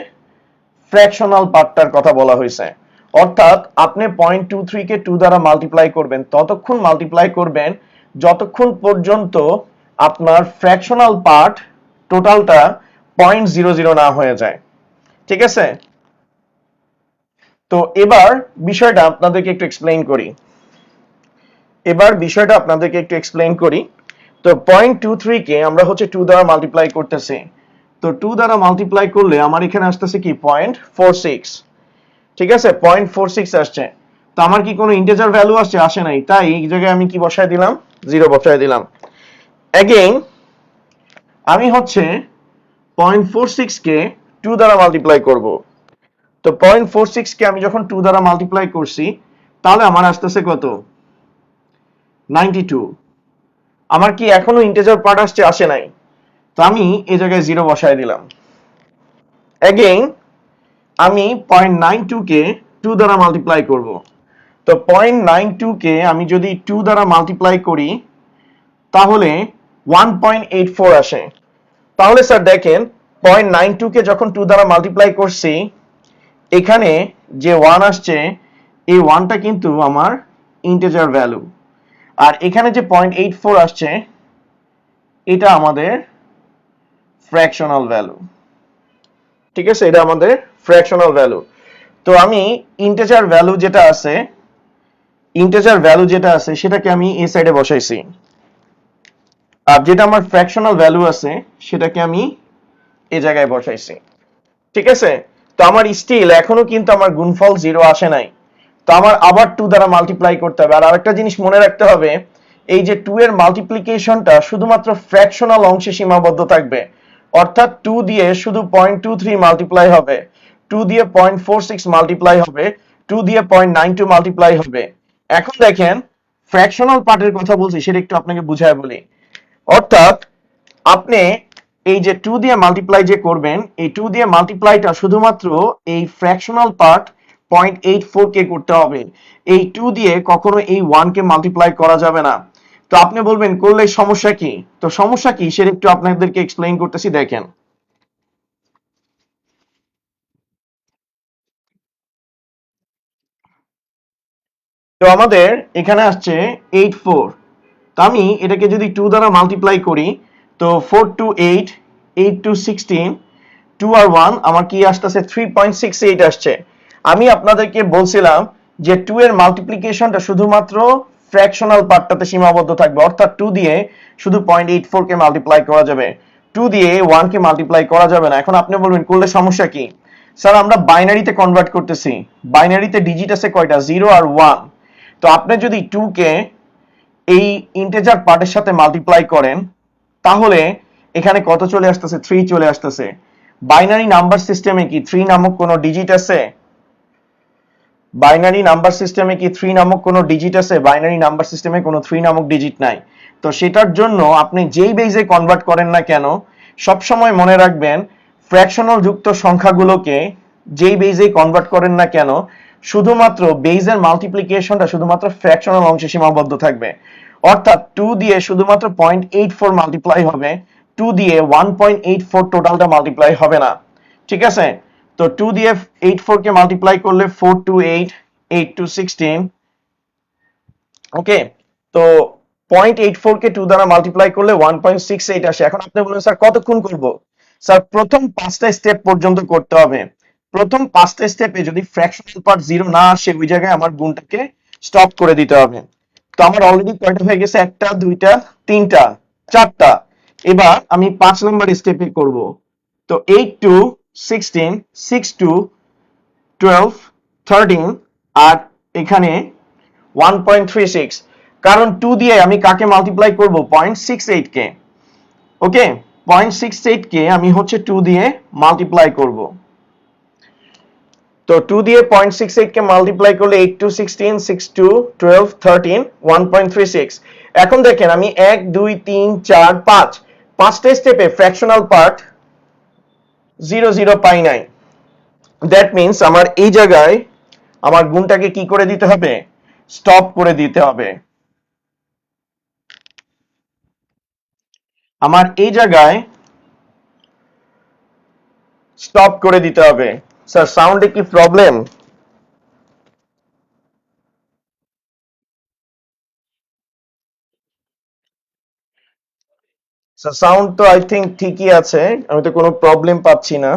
Speaker 1: ফ্র্যাকশনাল পার্টটার কথা বলা হয়েছে। অর্থাৎ আপনি 0.23 কে 2 দ্বারা মাল্টিপ্লাই করবেন, ততক্ষণ মাল্টিপ্লাই করবেন যতক্ষণ পর্যন্ত আপনার ফ্র্যাকশনাল পার্ট টোটালটা 0.00 না হয়ে যায়। ঠিক আছে, তো এবার বিষয়টা আপনাদেরকে একটু এক্সপ্লেইন করি। তো 0.23 কে আমরা হচ্ছে 2 দ্বারা মাল্টিপ্লাই করতেছি। তো 2 দ্বারা মাল্টিপ্লাই করলে আমার এখানে আসতেছে কি 0.46। ঠিক আছে, 0.46 আসছে। তো আমার কি কোনো ইন্টিজার ভ্যালু আসছে? আসে নাই, তাই এই জায়গায় আমি কি বসায় দিলাম? 0 বসায় দিলাম। এগেইন আমি হচ্ছে 0.46 কে 2 দ্বারা মাল্টিপ্লাই করব। তো 0.46 কে আমি যখন 2 দ্বারা মাল্টিপ্লাই করছি তাহলে আমার আসতেছে কত? 92। আমার কি এখনো ইন্টিজার পার্ট আসছে? আসে নাই, তো আমি এই জায়গায় 0 বসায় দিলাম। এগেইন আমি 0.92 কে 2 দ্বারা মাল্টিপ্লাই করব। তো 0.92 কে আমি যদি 2 দ্বারা মাল্টিপ্লাই করি তাহলে 1.84 আসে। তাহলে স্যার দেখেন 0.92 কে যখন 2 দ্বারা মাল্টিপ্লাই করছি এখানে যে 1 আসছে এই 1টা কিন্তু আমার ইন্টিজার ভ্যালু, আর এখানে যে 0.84 আসছে এটা আমাদের ফ্র্যাকশনাল ভ্যালু। ঠিক আছে, এটা আমাদের ফ্র্যাকশনাল ভ্যালু। তো আমি ইন্টিজার ভ্যালু যেটা আছে সেটাকে আমি এই সাইডে বসাইছি, আর যেটা আমার ফ্র্যাকশনাল ভ্যালু আছে সেটাকে আমি এই জায়গায় বসাইছি। ঠিক আছে, তো আমার স্টিল এখনো কিন্তু আমার গুণফল 0 আসে নাই, তো আমার আবার 2 দ্বারা মাল্টিপ্লাই করতে হবে। আর আরেকটা জিনিস মনে রাখতে হবে, এই যে 2 এর মাল্টিপ্লিকেশনটা শুধুমাত্র ফ্র্যাকশনাল অংশে সীমাবদ্ধ থাকবে। অর্থাৎ 2 দিয়ে শুধু 0.23 মাল্টিপ্লাই হবে, 2 দিয়ে 0.46 মাল্টিপ্লাই হবে, 2 দিয়ে 0.92 মাল্টিপ্লাই হবে। এখন দেখেন ফ্র্যাকশনাল পার্টের কথা বলছি, সেটা একটু আপনাকে বুঝায় বলি। অর্থাৎ আপনি এই যে 2 দিয়ে মাল্টিপ্লাই যে করবেন, এই 2 দিয়ে মাল্টিপ্লাইটা শুধুমাত্র এই ফ্র্যাকশনাল পার্ট 0.84 কে করতে হবে। এই 2 দিয়ে কখনো এই 1 কে মাল্টিপ্লাই করা যাবে না। তো আপনি বলবেন করলে সমস্যা কি? তো সমস্যা কি সেটা একটু আপনাদেরকে এক্সপ্লেইন করতেছি, দেখেন। তো আমাদের এখানে আসছে 84। তো আমি এটাকে যদি 2 দ্বারা মাল্টিপ্লাই করি তো 4 টু 8, 8 টু 16, 2 আর 1 আমার কি আসতেছে 3.68 আসছে। আমি আপনাদেরকে বলছিলাম যে 2 এর মাল্টিপ্লিকেশনটা শুধুমাত্র ফ্র্যাকশনাল পার্টটাতে সীমাবদ্ধ থাকবে, অর্থাৎ 2 দিয়ে শুধু 0.84 কে মাল্টিপ্লাই করা যাবে, 2 দিয়ে 1 কে মাল্টিপ্লাই করা যাবে না। এখন আপনি বলবেন করলে সমস্যা কি? স্যার আমরা বাইনারিতে কনভার্ট করতেছি, বাইনারিতে ডিজিট আছে কয়টা? 0 আর 1। তো আপনি যদি 2 কে এই ইন্টিজার পার্টের সাথে মাল্টিপ্লাই করেন তাহলে এখানে কত চলে আসতেছে? 3 চলে আসতেছে। বাইনারি নাম্বার সিস্টেমে কি 3 নামক কোনো ডিজিট আছে? বাইনারি নাম্বার সিস্টেমে কি 3 নামক কোনো ডিজিট আছে? বাইনারি নাম্বার সিস্টেমে কোনো 3 নামক ডিজিট নাই। তো সেটার জন্য আপনি যেই বেজে কনভার্ট করেন না কেন, সব সময় মনে রাখবেন ফ্র্যাকশনাল যুক্ত সংখ্যাগুলোকে যেই বেজে কনভার্ট করেন না কেন, শুধুমাত্র বেজের মাল্টিপ্লিকেশনটা শুধুমাত্র ফ্র্যাকশনাল অংশে সীমাবদ্ধ থাকবে। অর্থাৎ 2 দিয়ে শুধুমাত্র 0.84 মাল্টিপ্লাই হবে, 2 দিয়ে 1.84 টোটালটা মাল্টিপ্লাই হবে না। ঠিক আছে? তো 2 দিয়ে 84 কে মাল্টিপ্লাই করলে 4 টু 8, 8 টু 16। ওকে, তো 0.84 কে 2 দ্বারা মাল্টিপ্লাই করলে 1.68 আসে। এখন আপনি বলুন স্যার কতক্ষণ করব? স্যার প্রথম 5টা স্টেপ পর্যন্ত করতে হবে। প্রথম 5টা স্টেপে যদি ফ্র্যাকশনাল পার্ট 0 না আসে, ওই জায়গায় আমার গুণটাকে স্টপ করে দিতে হবে। তো আমার অলরেডি কয়টা হয়ে গেছে? একটা, দুইটা, তিনটা, চারটা। এবার আমি 5 নাম্বার স্টেপে করব। তো 8 টু 16, 6 টু 12, 13, আর এখানে 1.36। কারণ 2 দিয়ে আমি কাকে মাল্টিপ্লাই করব? 0.68 কে। ওকে, 0.68 কে আমি হচ্ছে 2 দিয়ে মাল্টিপ্লাই করব। তো 2 দিয়ে 0.68 কে মাল্টিপ্লাই করলে 8 টু 16, 6 টু 12, 13, 1.36। এখন দেখেন আমি 1 2 3 4 5 পাঁচটা স্টেপে ফ্র্যাকশনাল পার্ট 0 0 পাই নাই। দ্যাট মিন্স আমার এই জায়গায় আমার গুণটাকে কি করে দিতে হবে? স্টপ করে দিতে হবে। আমার এই জায়গায় স্টপ করে দিতে হবে। স্যার সাউন্ডে কি প্রবলেম? স্যার সাউন্ড তো আই থিংক ঠিকই আছে, আমি তো কোনো প্রবলেম পাচ্ছি না।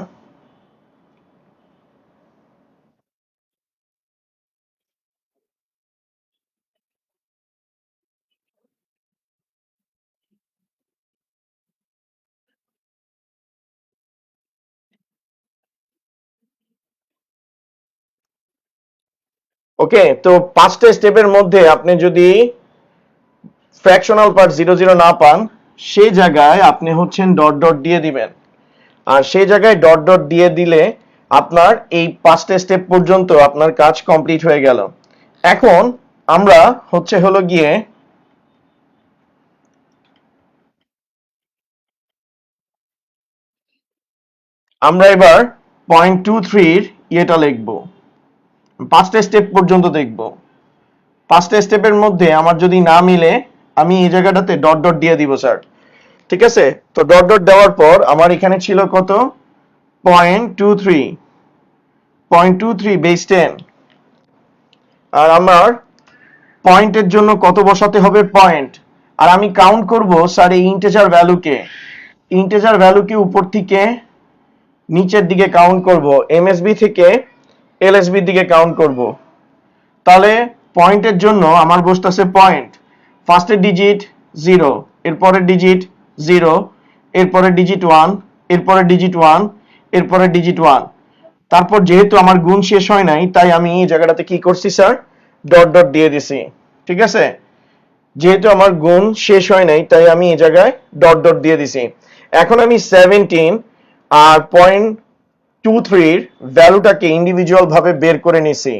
Speaker 1: ওকে, তো পাঁচটা স্টেপের মধ্যে আপনি যদি ফ্র্যাকশনাল পার্ট 0 0 না পান, সেই জায়গায় আপনি হচ্ছেন ডট ডট দিয়ে দিবেন। আর সেই জায়গায় ডট ডট দিয়ে দিলে আপনার এই পাঁচটা স্টেপ পর্যন্ত আপনার কাজ কমপ্লিট হয়ে গেল। এখন আমরা হচ্ছে হলো গিয়ে আমরা এবার 0.23 ইয়েটা লিখবো, পাঁচটা স্টেপ পর্যন্ত দেখব। পাঁচটা স্টেপের মধ্যে আমার যদি না মিলে, আমি এই জায়গাটাতে ডট ডট দিয়ে দিব স্যার। ঠিক আছে? তো ডট ডট দেওয়ার পর আমার এখানে ছিল কত? 0.23, 0.23 বেস 10। আর আমার পয়েন্টের জন্য কত বসাতে হবে? পয়েন্ট। আর আমি কাউন্ট করব স্যার এই ইন্টিজার ভ্যালুকে। ইন্টিজার ভ্যালুকে উপর থেকে নিচের দিকে কাউন্ট করব, এমএসবি থেকে এলএসবি দিকে কাউন্ট করব। তাহলে পয়েন্টের জন্য আমার বসতেছে পয়েন্ট, ফার্স্টের ডিজিট 0, এরপরের ডিজিট 0, এরপরের ডিজিট 1, এরপরের ডিজিট 1, এরপরের ডিজিট 1। তারপর যেহেতু আমার গুণ শেষ হয় নাই, তাই আমি এই জায়গাটাতে কি করছি স্যার? ডট ডট দিয়ে দিছি। ঠিক আছে? যেহেতু আমার গুণ শেষ হয় নাই, তাই আমি এই জায়গায় ডট ডট দিয়ে দিছি। এখন আমি 17 আর 0.23 ভ্যালুটাকে ইন্ডিভিজুয়াল ভাবে বের করে নিছি।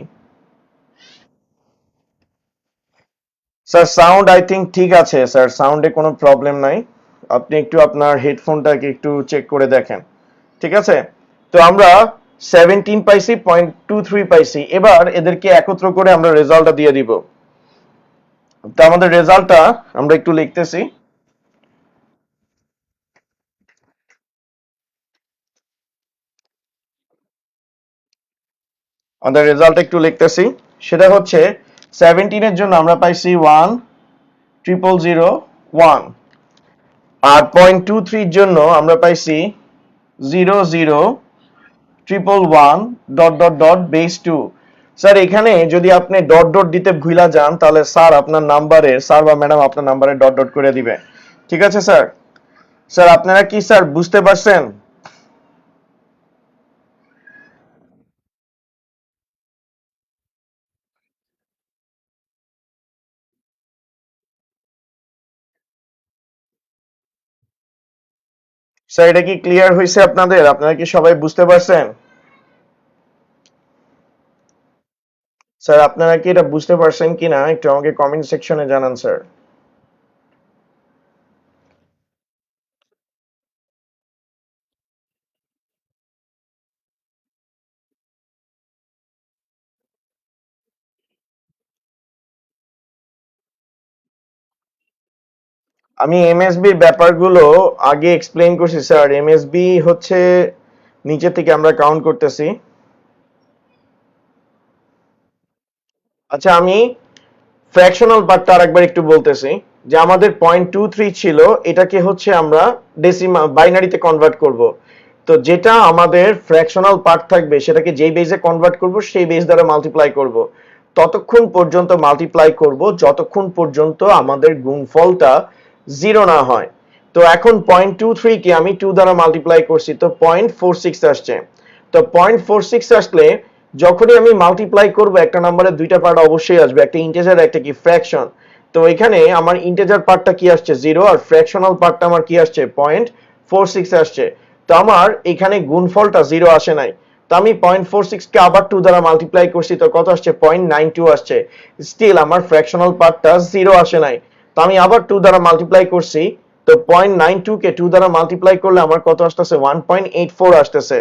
Speaker 1: স্যার সাউন্ড আই থিংক ঠিক আছে স্যার, সাউন্ডে কোনো প্রবলেম নাই। আপনি একটু আপনার হেডফোনটাকে একটু চেক করে দেখেন। ঠিক আছে? তো আমরা 17 পাইছি, 0.23 পাইছি। এবার এদেরকে একত্র করে আমরা রেজাল্টটা দিয়ে দিব। তো আমাদের রেজাল্টটা আমরা একটু লিখতেছি। আমাদের রেজাল্ট একটু লিখতেছি। সেটা হচ্ছে 17 এর জন্য আমরা পাইছি 1,000,001। আর 0.23 এর জন্য আমরা পাইছি 0,0,1,1,1 dot dot dot base 2। Sir এখানে যদি আপনি ডট ডট দিতে ভুলা যান, তাহলে স্যার আপনার নাম্বারে, স্যার বা ম্যাডাম আপনার নাম্বারে ডট ডট করে দিবে। ঠিক আছে স্যার? স্যার আপনারা কি স্যার বুঝতে পারছেন? স্যার এটা কি ক্লিয়ার হয়েছে আপনাদের? আপনারা কি সবাই বুঝতে পারছেন? স্যার আপনারা কি এটা বুঝতে পারছেন কিনা একটু আমাকে কমেন্ট সেকশনে জানান স্যার। আমি এমএসবি ব্যাপারগুলো আগে এক্সপ্লেইন করছি স্যার। এমএসবি হচ্ছে নিচে থেকে আমরা কাউন্ট করতেছি। আচ্ছা আমি ফ্র্যাকশনাল পার্টটা আরেকবার একটু বলতেছি যে আমাদের 0.23 ছিল, এটাকে হচ্ছে আমরা ডেসিমাল বাইনারিতে কনভার্ট করব। তো যেটা আমাদের ফ্র্যাকশনাল পার্ট থাকবে সেটাকে যেই বেজে কনভার্ট করব সেই বেজ দ্বারা মাল্টিপ্লাই করব। ততক্ষণ পর্যন্ত মাল্টিপ্লাই করব যতক্ষণ পর্যন্ত আমাদের গুণফলটা জিরো না হয়। তো এখন 0.23 কে আমি 2 দ্বারা মাল্টিপ্লাই করছি, তো 0.46 আসছে। তো 0.46 আসলে যখনই আমি মাল্টিপ্লাই করব একটা নাম্বারের দুইটা পার্ট অবশ্যই আসবে, একটা ইন্টিজার একটা কি ফ্র্যাকশন। তো এখানে আমার ইন্টিজার পার্টটা কি আসছে 0 আর ফ্র্যাকশনাল পার্টটা আমার কি আসছে 0.46 আসছে। তো আমার এখানে গুণফলটা 0 আসে নাই। তো আমি 0.46 কে আবার 2 দ্বারা মাল্টিপ্লাই করছি, তো কত আসছে 0.92 আসছে। স্টিল আমার ফ্র্যাকশনাল পার্টটা 0 আসে নাই। তো আমি আবার 2 দ্বারা মাল্টিপ্লাই করছি, তো 0.92 কে 2 দ্বারা মাল্টিপ্লাই করলে আমার কত আসতেছে 1.84 আসতেছে।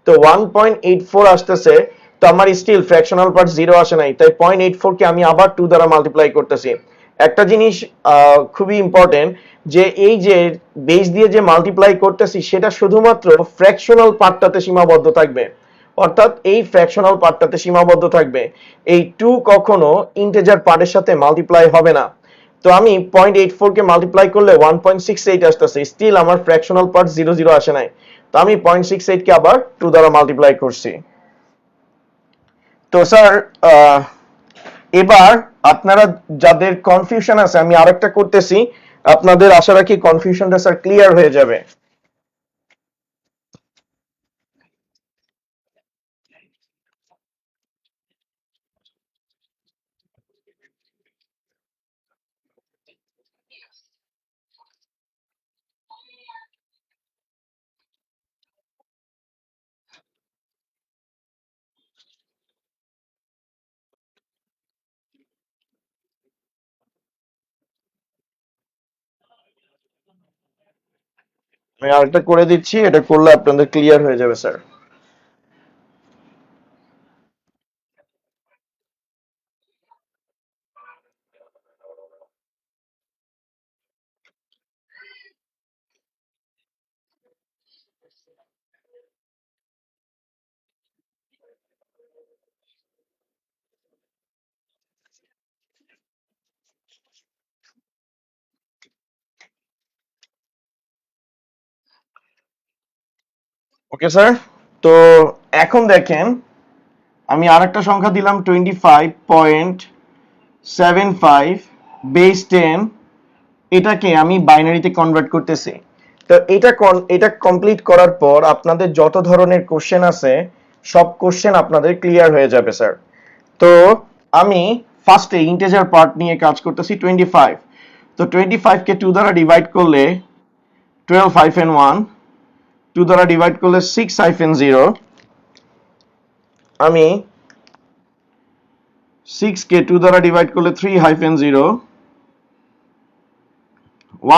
Speaker 1: তো 1.84 আসতেছে, তো আমার স্টিল ফ্র্যাকশনাল পার্ট 0 আসে নাই, তাই 0.84 কে আমি আবার 2 দ্বারা মাল্টিপ্লাই করতেছি। একটা জিনিস খুবই ইম্পর্টেন্ট যে এই যে বেস দিয়ে যে মাল্টিপ্লাই করতেছি সেটা শুধুমাত্র ফ্র্যাকশনাল পার্টটাতে সীমাবদ্ধ থাকবে, অর্থাৎ এই ফ্র্যাকশনাল পার্টটাতে সীমাবদ্ধ থাকবে। এই 2 কখনো ইন্টিজার পার্টের সাথে মাল্টিপ্লাই হবে না। তো আমি 0.84 কে মাল্টিপ্লাই করলে 1.68 আসতেছে, স্টিল আমার ফ্র্যাকশনাল পার্ট 0 আসে নাই। তো আমি 0.68 কে আবার 2 দ্বারা মাল্টিপ্লাই করছি। তো স্যার এবার আপনারা যাদের কনফিউশন আছে আমি আরেকটা করতেছি, আপনাদের আশা রাখি কনফিউশনটা স্যার ক্লিয়ার হয়ে যাবে। আমি আরেকটা করে দিচ্ছি, এটা করলে আপনাদের ক্লিয়ার হয়ে যাবে স্যার। ওকে স্যার। তো এখন দেখেন আমি আরেকটা সংখ্যা দিলাম 25.75 বেস 10, এটাকে আমি বাইনারিতে কনভার্ট করতেছি। তো এটা কমপ্লিট করার পর আপনাদের যত ধরনের কোশ্চেন আছে সব কোশ্চেন আপনাদের ক্লিয়ার হয়ে যাবে স্যার। তো আমি ফার্স্টে ইন্টিজার পার্ট নিয়ে কাজ করতেছি 25। তো 25 কে 2 দ্বারা ডিভাইড করলে 12-1, 2 দ্বারা ডিভাইড করলে 6-0। আমি 6 কে 2 দ্বারা ডিভাইড করলে 3-0,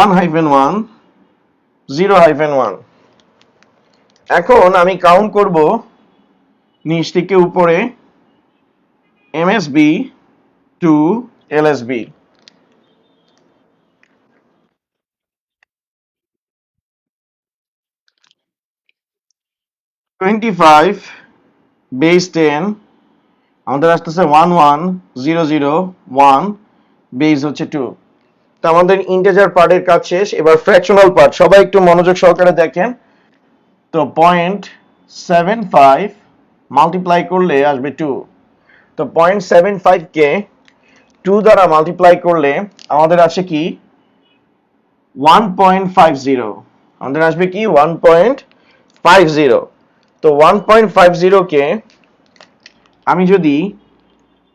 Speaker 1: 1-1, 0-1। এখন আমি কাউন্ট করব নিচ থেকে উপরে এমএসবি টু এলএসবি। 25 বেস 10 আমাদের আসতেছে 1100 1, বেস হচ্ছে 2। তো আমাদের ইন্টিজার পার্টের কাজ শেষ, এবার ফ্র্যাকশনাল পার্ট সবাই একটু মনোযোগ সহকারে দেখেন। তো 0.75 মাল্টিপ্লাই করলে আসবে 2। তো 0.75 কে 2 দ্বারা মাল্টিপ্লাই করলে আমাদের আসে কি 1.50, আমাদের আসবে কি 1.50। তো 1.50 কে আমি যদি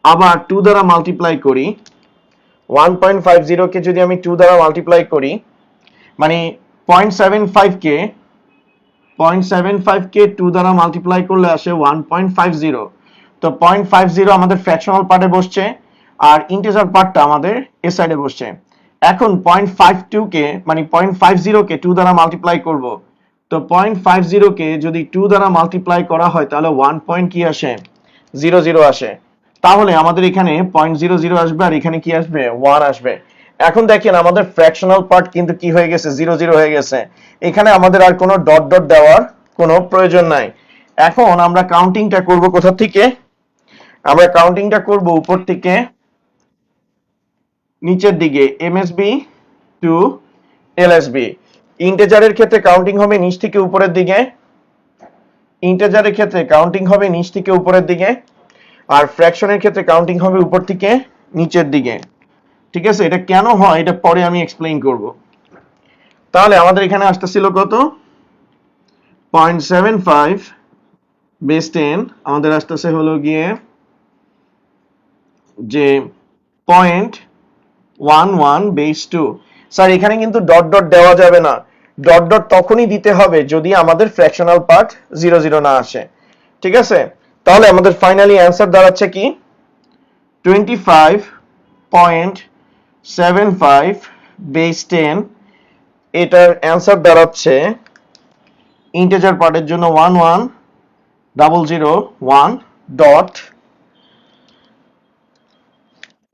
Speaker 1: আবার 2 দ্বারা মাল্টিপ্লাই করি, 1.50 কে যদি আমি 2 দ্বারা মাল্টিপ্লাই করি মানে 0.75 কে 0.75 কে 2 দ্বারা মাল্টিপ্লাই করলে আসে 1.50। তো 0.50 আমাদের ফ্র্যাকশনাল পার্টে বসছে, আর ইন্টিজার পার্টটা আমাদের এ সাইডে বসছে। এখন 0.52 কে মানে 0.50 কে 2 দ্বারা মাল্টিপ্লাই করব। তো 0.50 কে যদি 2 দ্বারা মাল্টিপ্লাই করা হয় তাহলে 1 পয়েন্ট কি আসে, 00 আসে। তাহলে আমাদের এখানে 0.00 আসবে, আর এখানে কি আসবে, 1 আসবে। এখন দেখেন আমাদের ফ্র্যাকশনাল পার্ট কিন্তু কি হয়ে গেছে, 00 হয়ে গেছে। এখানে আমাদের আর কোনো ডট ডট দেওয়ার কোনো প্রয়োজন নাই। এখন আমরা কাউন্টিংটা করব কোথা থেকে, আমরা কাউন্টিংটা করব উপর থেকে নিচের দিকে, এমএসবি টু এলএসবি। ইন্টিজারের ক্ষেত্রে কাউন্টিং হবে নিচ থেকে উপরের দিকে, ইন্টিজারের ক্ষেত্রে কাউন্টিং হবে নিচ থেকে উপরের দিকে, আর ফ্র্যাকশনের ক্ষেত্রে কাউন্টিং হবে উপর থেকে নিচের দিকে। ঠিক আছে, এটা কেন হয় এটা পরে আমি এক্সপ্লেইন করব। তাহলে আমাদের এখানে আসতেছিল কত, 0.75 বেস 10, আমাদের আসতেছে হলো গিয়ে যে 0.11 বেস 2। স্যার এখানে কিন্তু ডট ডট দেওয়া যাবে না, ডট ডট তখনই দিতে হবে যদি আমাদের ফ্র্যাকশনাল পার্ট 00 না আসে। ঠিক আছে, তাহলে আমাদের ফাইনালি অ্যান্সার দাঁড়াচ্ছে কি, 25.75 বেস 10। এটার অ্যান্সার দাঁড়াচ্ছে ইন্টিজার পার্টের জন্য 11001 ডট,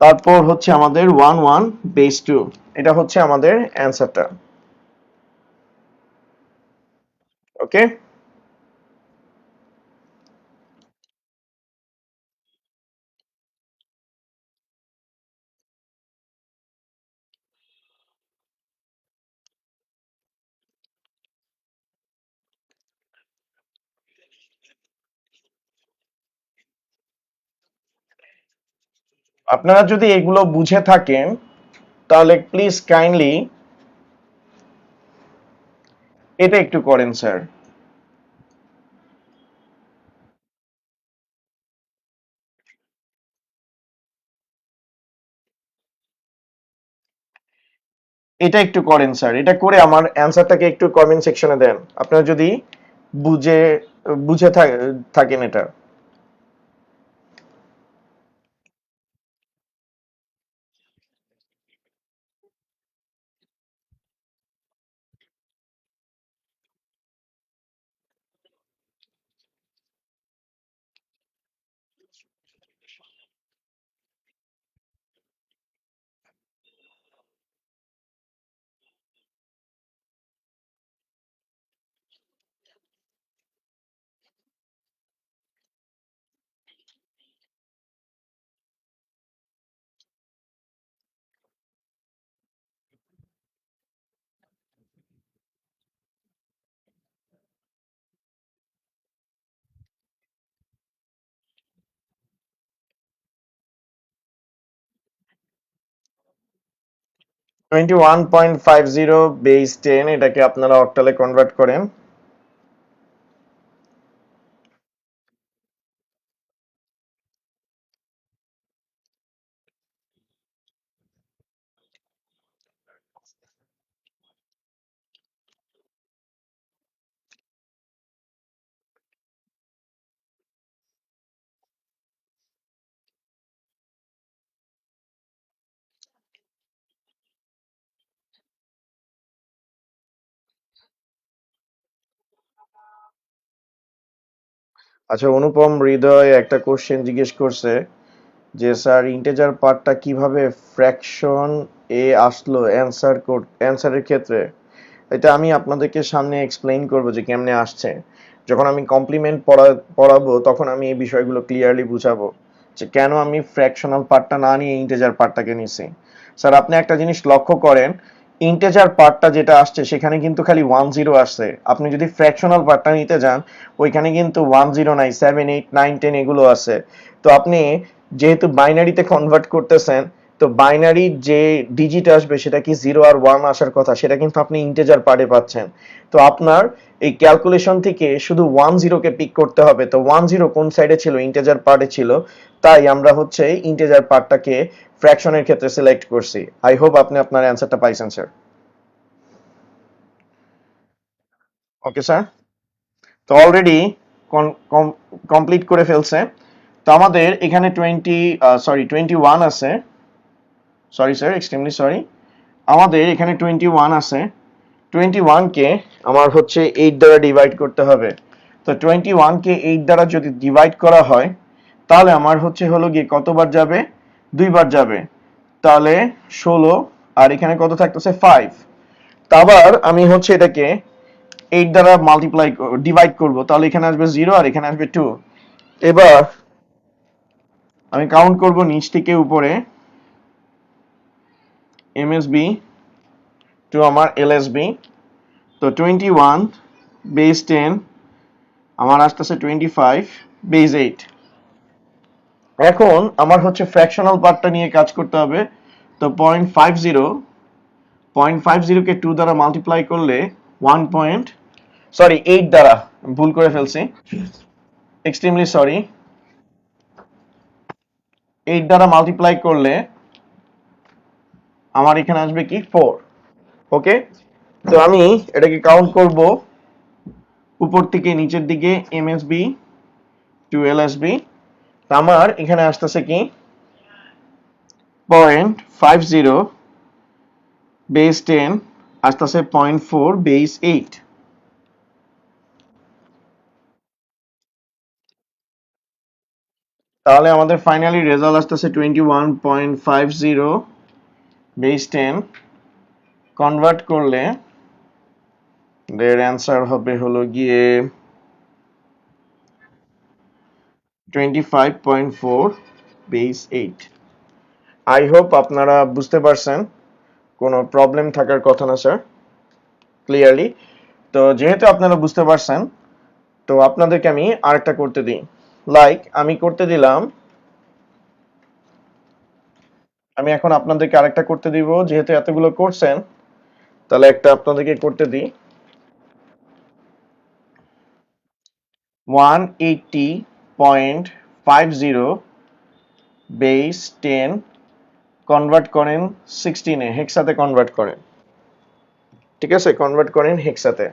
Speaker 1: তারপর হচ্ছে আমাদের 11 বেস 2। এটা হচ্ছে আমাদের অ্যান্সারটা। ওকে, আপনারা যদি এগুলো বুঝে থাকেন তাহলে প্লিজ কাইন্ডলি এটা একটু করেন স্যার। এটা একটু করেন স্যার, এটা করে আমার অ্যান্সারটাকে একটু কমেন্ট সেকশনে দেন, আপনারা যদি বুঝে বুঝে থাকেন এটা। 21.50 বেস 10 এটাকে আপনারা অক্টালে কনভার্ট করেন। আচ্ছা, অনুপম হৃদয় একটা কোশ্চেন জিজ্ঞেস করছে যে স্যার ইন্টিজার পার্টটা কিভাবে ফ্র্যাকশন এ আসলো অ্যান্সারের ক্ষেত্রে। এটা আমি আপনাদেরকে সামনে এক্সপ্লেইন করব যে কেমনে আসছে। যখন আমি কমপ্লিমেন্ট পড়াবো তখন আমি এই বিষয়গুলো ক্লিয়ারলি বুঝাবো যে কেন আমি ফ্র্যাকশনাল পার্টটা না নিয়ে ইন্টিজার পার্টটাকে নিছি। স্যার আপনি একটা জিনিস লক্ষ্য করেন, ইন্টিজার পার্টটা যেটা আসছে সেখানে কিন্তু খালি 10 আসছে। আপনি যদি ফ্র্যাকশনাল পার্টটা নিতে যান ওইখানে কিন্তু 10 নাই, 7 8 9 10 এগুলো আছে। তো আপনি যেহেতু বাইনারিতে কনভার্ট করতেছেন, তো বাইনারির যে ডিজিট আসবে সেটা কি 0 আর 1 আসার কথা, সেটা কিন্তু আপনি ইন্টিজার পার্টে পাচ্ছেন। তো আপনার এই ক্যালকুলেশন থেকে শুধু 10 কে পিক করতে হবে। তো 10 কোন সাইডে ছিল, ইন্টিজার পার্টে ছিল, তাই আমরা হচ্ছে ইন্টিজার পার্টটাকে ফ্র্যাকশনের ক্ষেত্রে সিলেক্ট করছি। আই হোপ আপনি আপনার অ্যান্সারটা পাইছেন স্যার। ওকে স্যার, তো অলরেডি কমপ্লিট করে ফেলছে। তো আমাদের এখানে 21 আছে, সরি স্যার, এক্সট্রিমলি সরি, আমাদের এখানে 21 আছে। 21 কে আমার হচ্ছে 8 দ্বারা ডিভাইড করতে হবে। তো 21 কে 8 দ্বারা যদি ডিভাইড করা হয় তাহলে আমার হচ্ছে হলো গিয়ে কতবার যাবে, দুইবার যাবে। তাহলে 16, আর এখানে কত থাকতেছে 5। তা আবার আমি হচ্ছে এটাকে 8 দ্বারা ডিভাইড করব, তাহলে এখানে আসবে 0 আর এখানে আসবে 2। এবার আমি কাউন্ট করব নিচ থেকে উপরে, এমএসবি টু আমার এলএসবি। তো 21 বেস 10 আমার আসতেছে 25 বেস 8। এখন আমার হচ্ছে ফ্র্যাকশনাল পার্টটা নিয়ে কাজ করতে হবে। তো 0.50 কে 2 দ্বারা মাল্টিপ্লাই করলে 8 দ্বারা, ভুল করে ফেলছি, এক্সট্রিমলি সরি, 8 দ্বারা মাল্টিপ্লাই করলে আমার এখানে আসবে কি 4। ওকে, তো আমি এটাকে কাউন্ট করব উপর থেকে নিচের দিকে, এমএসবি টু এলএসবি। আমার এখানে আসতেছে কি 0.50 বেস 10 আসতেছে 0.4 বেস 8। তাহলে আমাদের ফাইনালি রেজাল্ট আসতেছে 21.50 বেস 10, কনভার্ট করলে এর অ্যান্সার হবে হলো গিয়ে 25.4 বেস 8। আই হোপ আপনারা বুঝতে পারছেন, কোনো প্রবলেম থাকার কথা না স্যার, ক্লিয়ারলি। তো যেহেতু আপনারা বুঝতে পারছেন, তো আপনাদেরকে আমি আরেকটা করতে দিই। লাইক আমি করতে দিলাম, আমি এখন আপনাদেরকে আরেকটা করতে দিব, যেহেতু এতগুলো করছেন তাহলে একটা আপনাদেরকে করতে দিই। 180.50 বেস 10 কনভার্ট করেন 16 এ, হেক্সাতে কনভার্ট করেন। ঠিক আছে, কনভার্ট করেন হেক্সাতে।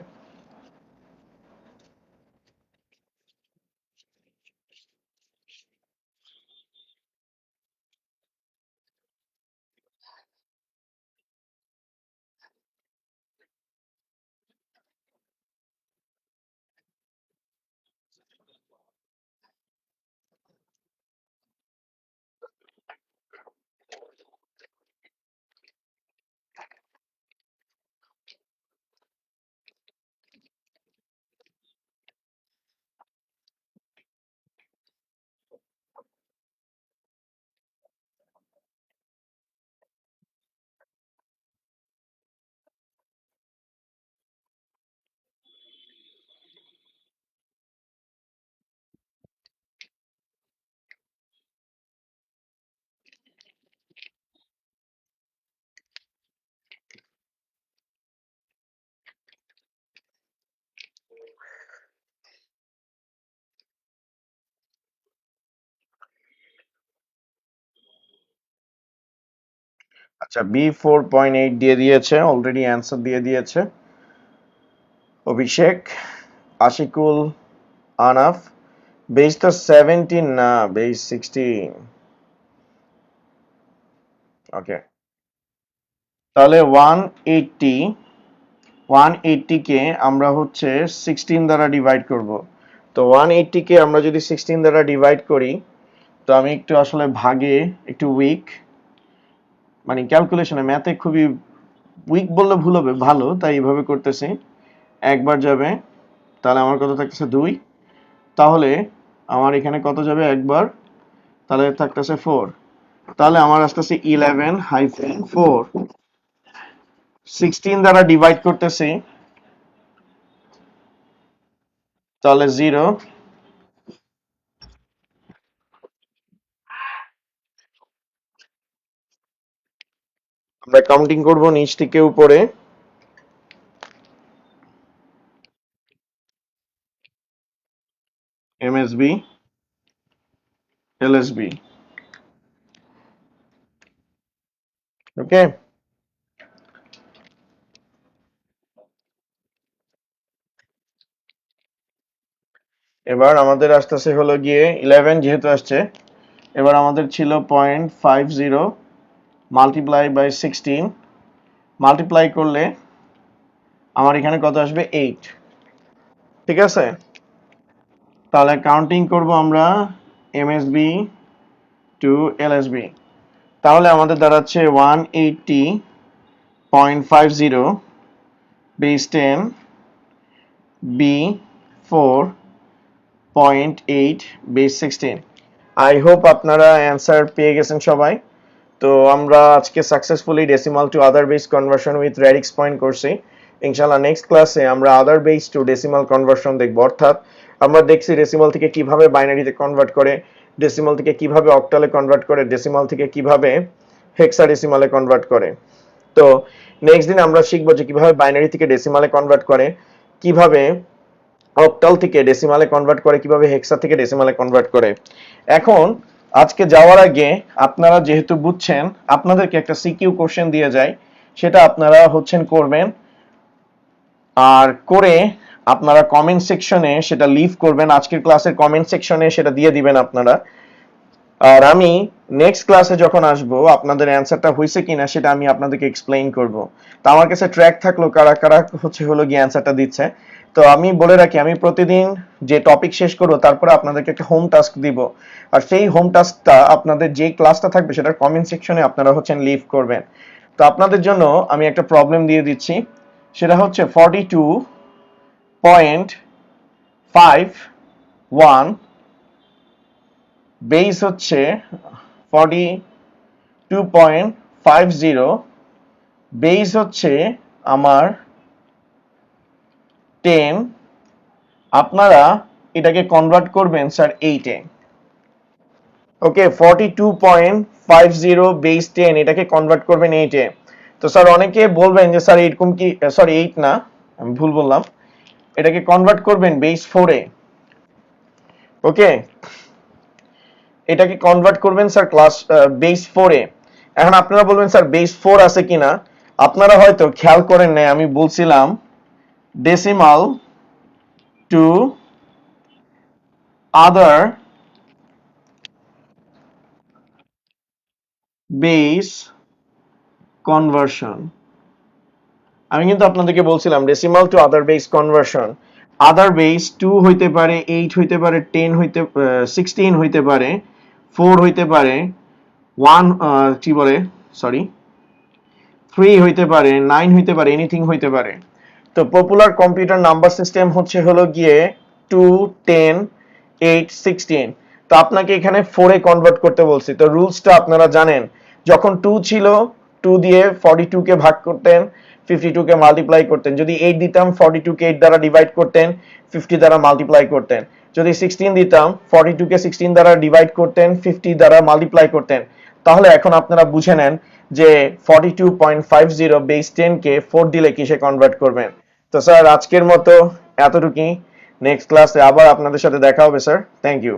Speaker 1: আচ্ছা, বি 4.8 দিয়ে দিয়েছে, অলরেডি অ্যান্সার দিয়ে দিয়েছে অভিষেক, আশিকুল, আনাফ। বেস তো 17 না, বেস 16। ওকে, তাহলে 180 কে আমরা হচ্ছে 16 দ্বারা ডিভাইড করব। তো 180 কে আমরা যদি 16 দ্বারা ডিভাইড করি, তো আমি একটু আসলে ভাগে একটু উইক, মানে ক্যালকুলেশনে ম্যাথে খুবই উইক বললে ভুল হবে, ভালো, তাই এইভাবে করতেছি। একবার যাবে, তাহলে আমার কত থাকতেছে 2। তাহলে আমার এখানে কত যাবে একবার, তাহলে থাকতেছে 4। তাহলে আমার আসতেছে 11-4, 16 দ্বারা ডিভাইড করতেছি, তাহলে 0। আমরা কাউন্টিং করব নিচ থেকে উপরে, এমএসবি, এলএসবি। ওকে, এবার আমাদের আসতেছে হলো গিয়ে 11 যেহেতু আসছে, এবার আমাদের ছিল 0.50 মাল্টিপ্লাই বাই 16, মাল্টিপ্লাই করলে আমার এখানে কত আসবে 8। ঠিক আছে, তাহলে কাউন্টিং করব আমরা এমএসবি টু এলএসবি। তাহলে আমাদের দাঁড়াচ্ছে 180.50 বেস 10 বি 4.8 বেস 16। আই হোপ আপনারা অ্যান্সার পেয়ে গেছেন সবাই। তো আমরা আজকে successfully decimal to other base conversion with radix point করছি। ইনশাআল্লাহ নেক্সট ক্লাসে আমরা other base to decimal conversion দেখব, অর্থাৎ আমরা দেখছি ডেসিমাল থেকে কিভাবে বাইনারিতে কনভার্ট করে, ডেসিমাল থেকে কিভাবে অক্টালে কনভার্ট করে, ডেসিমাল থেকে কিভাবে হেক্সাডেসিমালে কনভার্ট করে। তো নেক্সট দিন আমরা শিখবো যে কিভাবে বাইনারি থেকে ডেসিমালে কনভার্ট করে, কিভাবে অক্টাল থেকে ডেসিমালে কনভার্ট করে, কিভাবে হেক্সা থেকে ডেসিমালে কনভার্ট করে। এখন আজকে যাওয়ার আগে আপনারা যেহেতু বুঝছেন, আপনাদেরকে একটা সিকিউ কোশ্চেন দিয়ে যায়, সেটা আপনারা করবেন, আর করে আপনারা কমেন্ট সেকশনে সেটা লিভ করবেন। আজকের ক্লাসের কমেন্ট সেকশনে সেটা দিয়ে দিবেন আপনারা। আর আমি নেক্সট ক্লাসে যখন আসব আপনাদের অ্যান্সারটা হয়েছে কিনা সেটা আমি আপনাদেরকে এক্সপ্লেইন করব। তো আমার কাছে ট্র্যাক থাকলো কারা কারা হলো গিয়ে অ্যান্সারটা দিচ্ছে। তো আমি বলে রাখি, আমি প্রতিদিন যে টপিক শেষ করব তারপরে আপনাদেরকে একটা হোম টাস্ক দিব, আর সেই হোম টাস্কটা আপনাদের যে ক্লাসটা থাকবে সেটার কমেন্ট সেকশনে আপনারা লিভ করবেন। তো আপনাদের জন্য আমি একটা প্রবলেম দিয়ে দিচ্ছি, সেটা হচ্ছে 42.51 বেস 42.50 বেস আমার 10, আপনারা এটাকে কনভার্ট করবেন স্যার 8-এ। ওকে, 42.50 বেস 10 এটাকে কনভার্ট করবেন 8-এ। তো স্যার অনেকে বলবেন যে স্যার এরকম কি, সরি 8 না, আমি ভুল বললাম, এটাকে কনভার্ট করবেন বেস 4-এ। ওকে, এটাকে কনভার্ট করবেন স্যার ক্লাস বেস 4-এ। এখন আপনারা বলবেন স্যার বেস 4 আছে কিনা, আপনারা হয়তো খেয়াল করেন নাই, আমি বলছিলাম decimal to other base conversion. আমি কিন্তু আপনাদেরকে বলছিলাম decimal to other base conversion, other base 2 হইতে পারে, 8 হইতে পারে, 10 হইতে 16 হইতে পারে, 4 হইতে পারে, 1 কি বলে সরি 3 হইতে পারে, 9 হইতে পারে, এনিথিং হইতে পারে। তো পপুলার কম্পিউটার নাম্বার সিস্টেম হলো গিয়ে 2, 10, 8, 16। তো আপনাকে এখানে 4-এ কনভার্ট করতে বলছি। তো রুলসটা আপনারা জানেন, যখন 2 ছিল 2 দিয়ে 42 কে ভাগ করতেন, 52 কে মাল্টিপ্লাই করতেন। যদি 8 দিতাম 42 কে 8 দ্বারা ডিভাইড করতেন, 50 দ্বারা মাল্টিপ্লাই করতেন। যদি 16 দিতাম 42 কে 16 দ্বারা ডিভাইড করতেন, 50 দ্বারা মাল্টিপ্লাই করতেন। তাহলে এখন আপনারা বুঝে নেন যে 42.50 বেস 10 কে 4 দিলে কিসে কনভার্ট করবেন। তো স্যার আজকের মতো এতটুকুই, নেক্সট ক্লাসে আবার আপনাদের সাথে দেখা হবে স্যার। Thank you.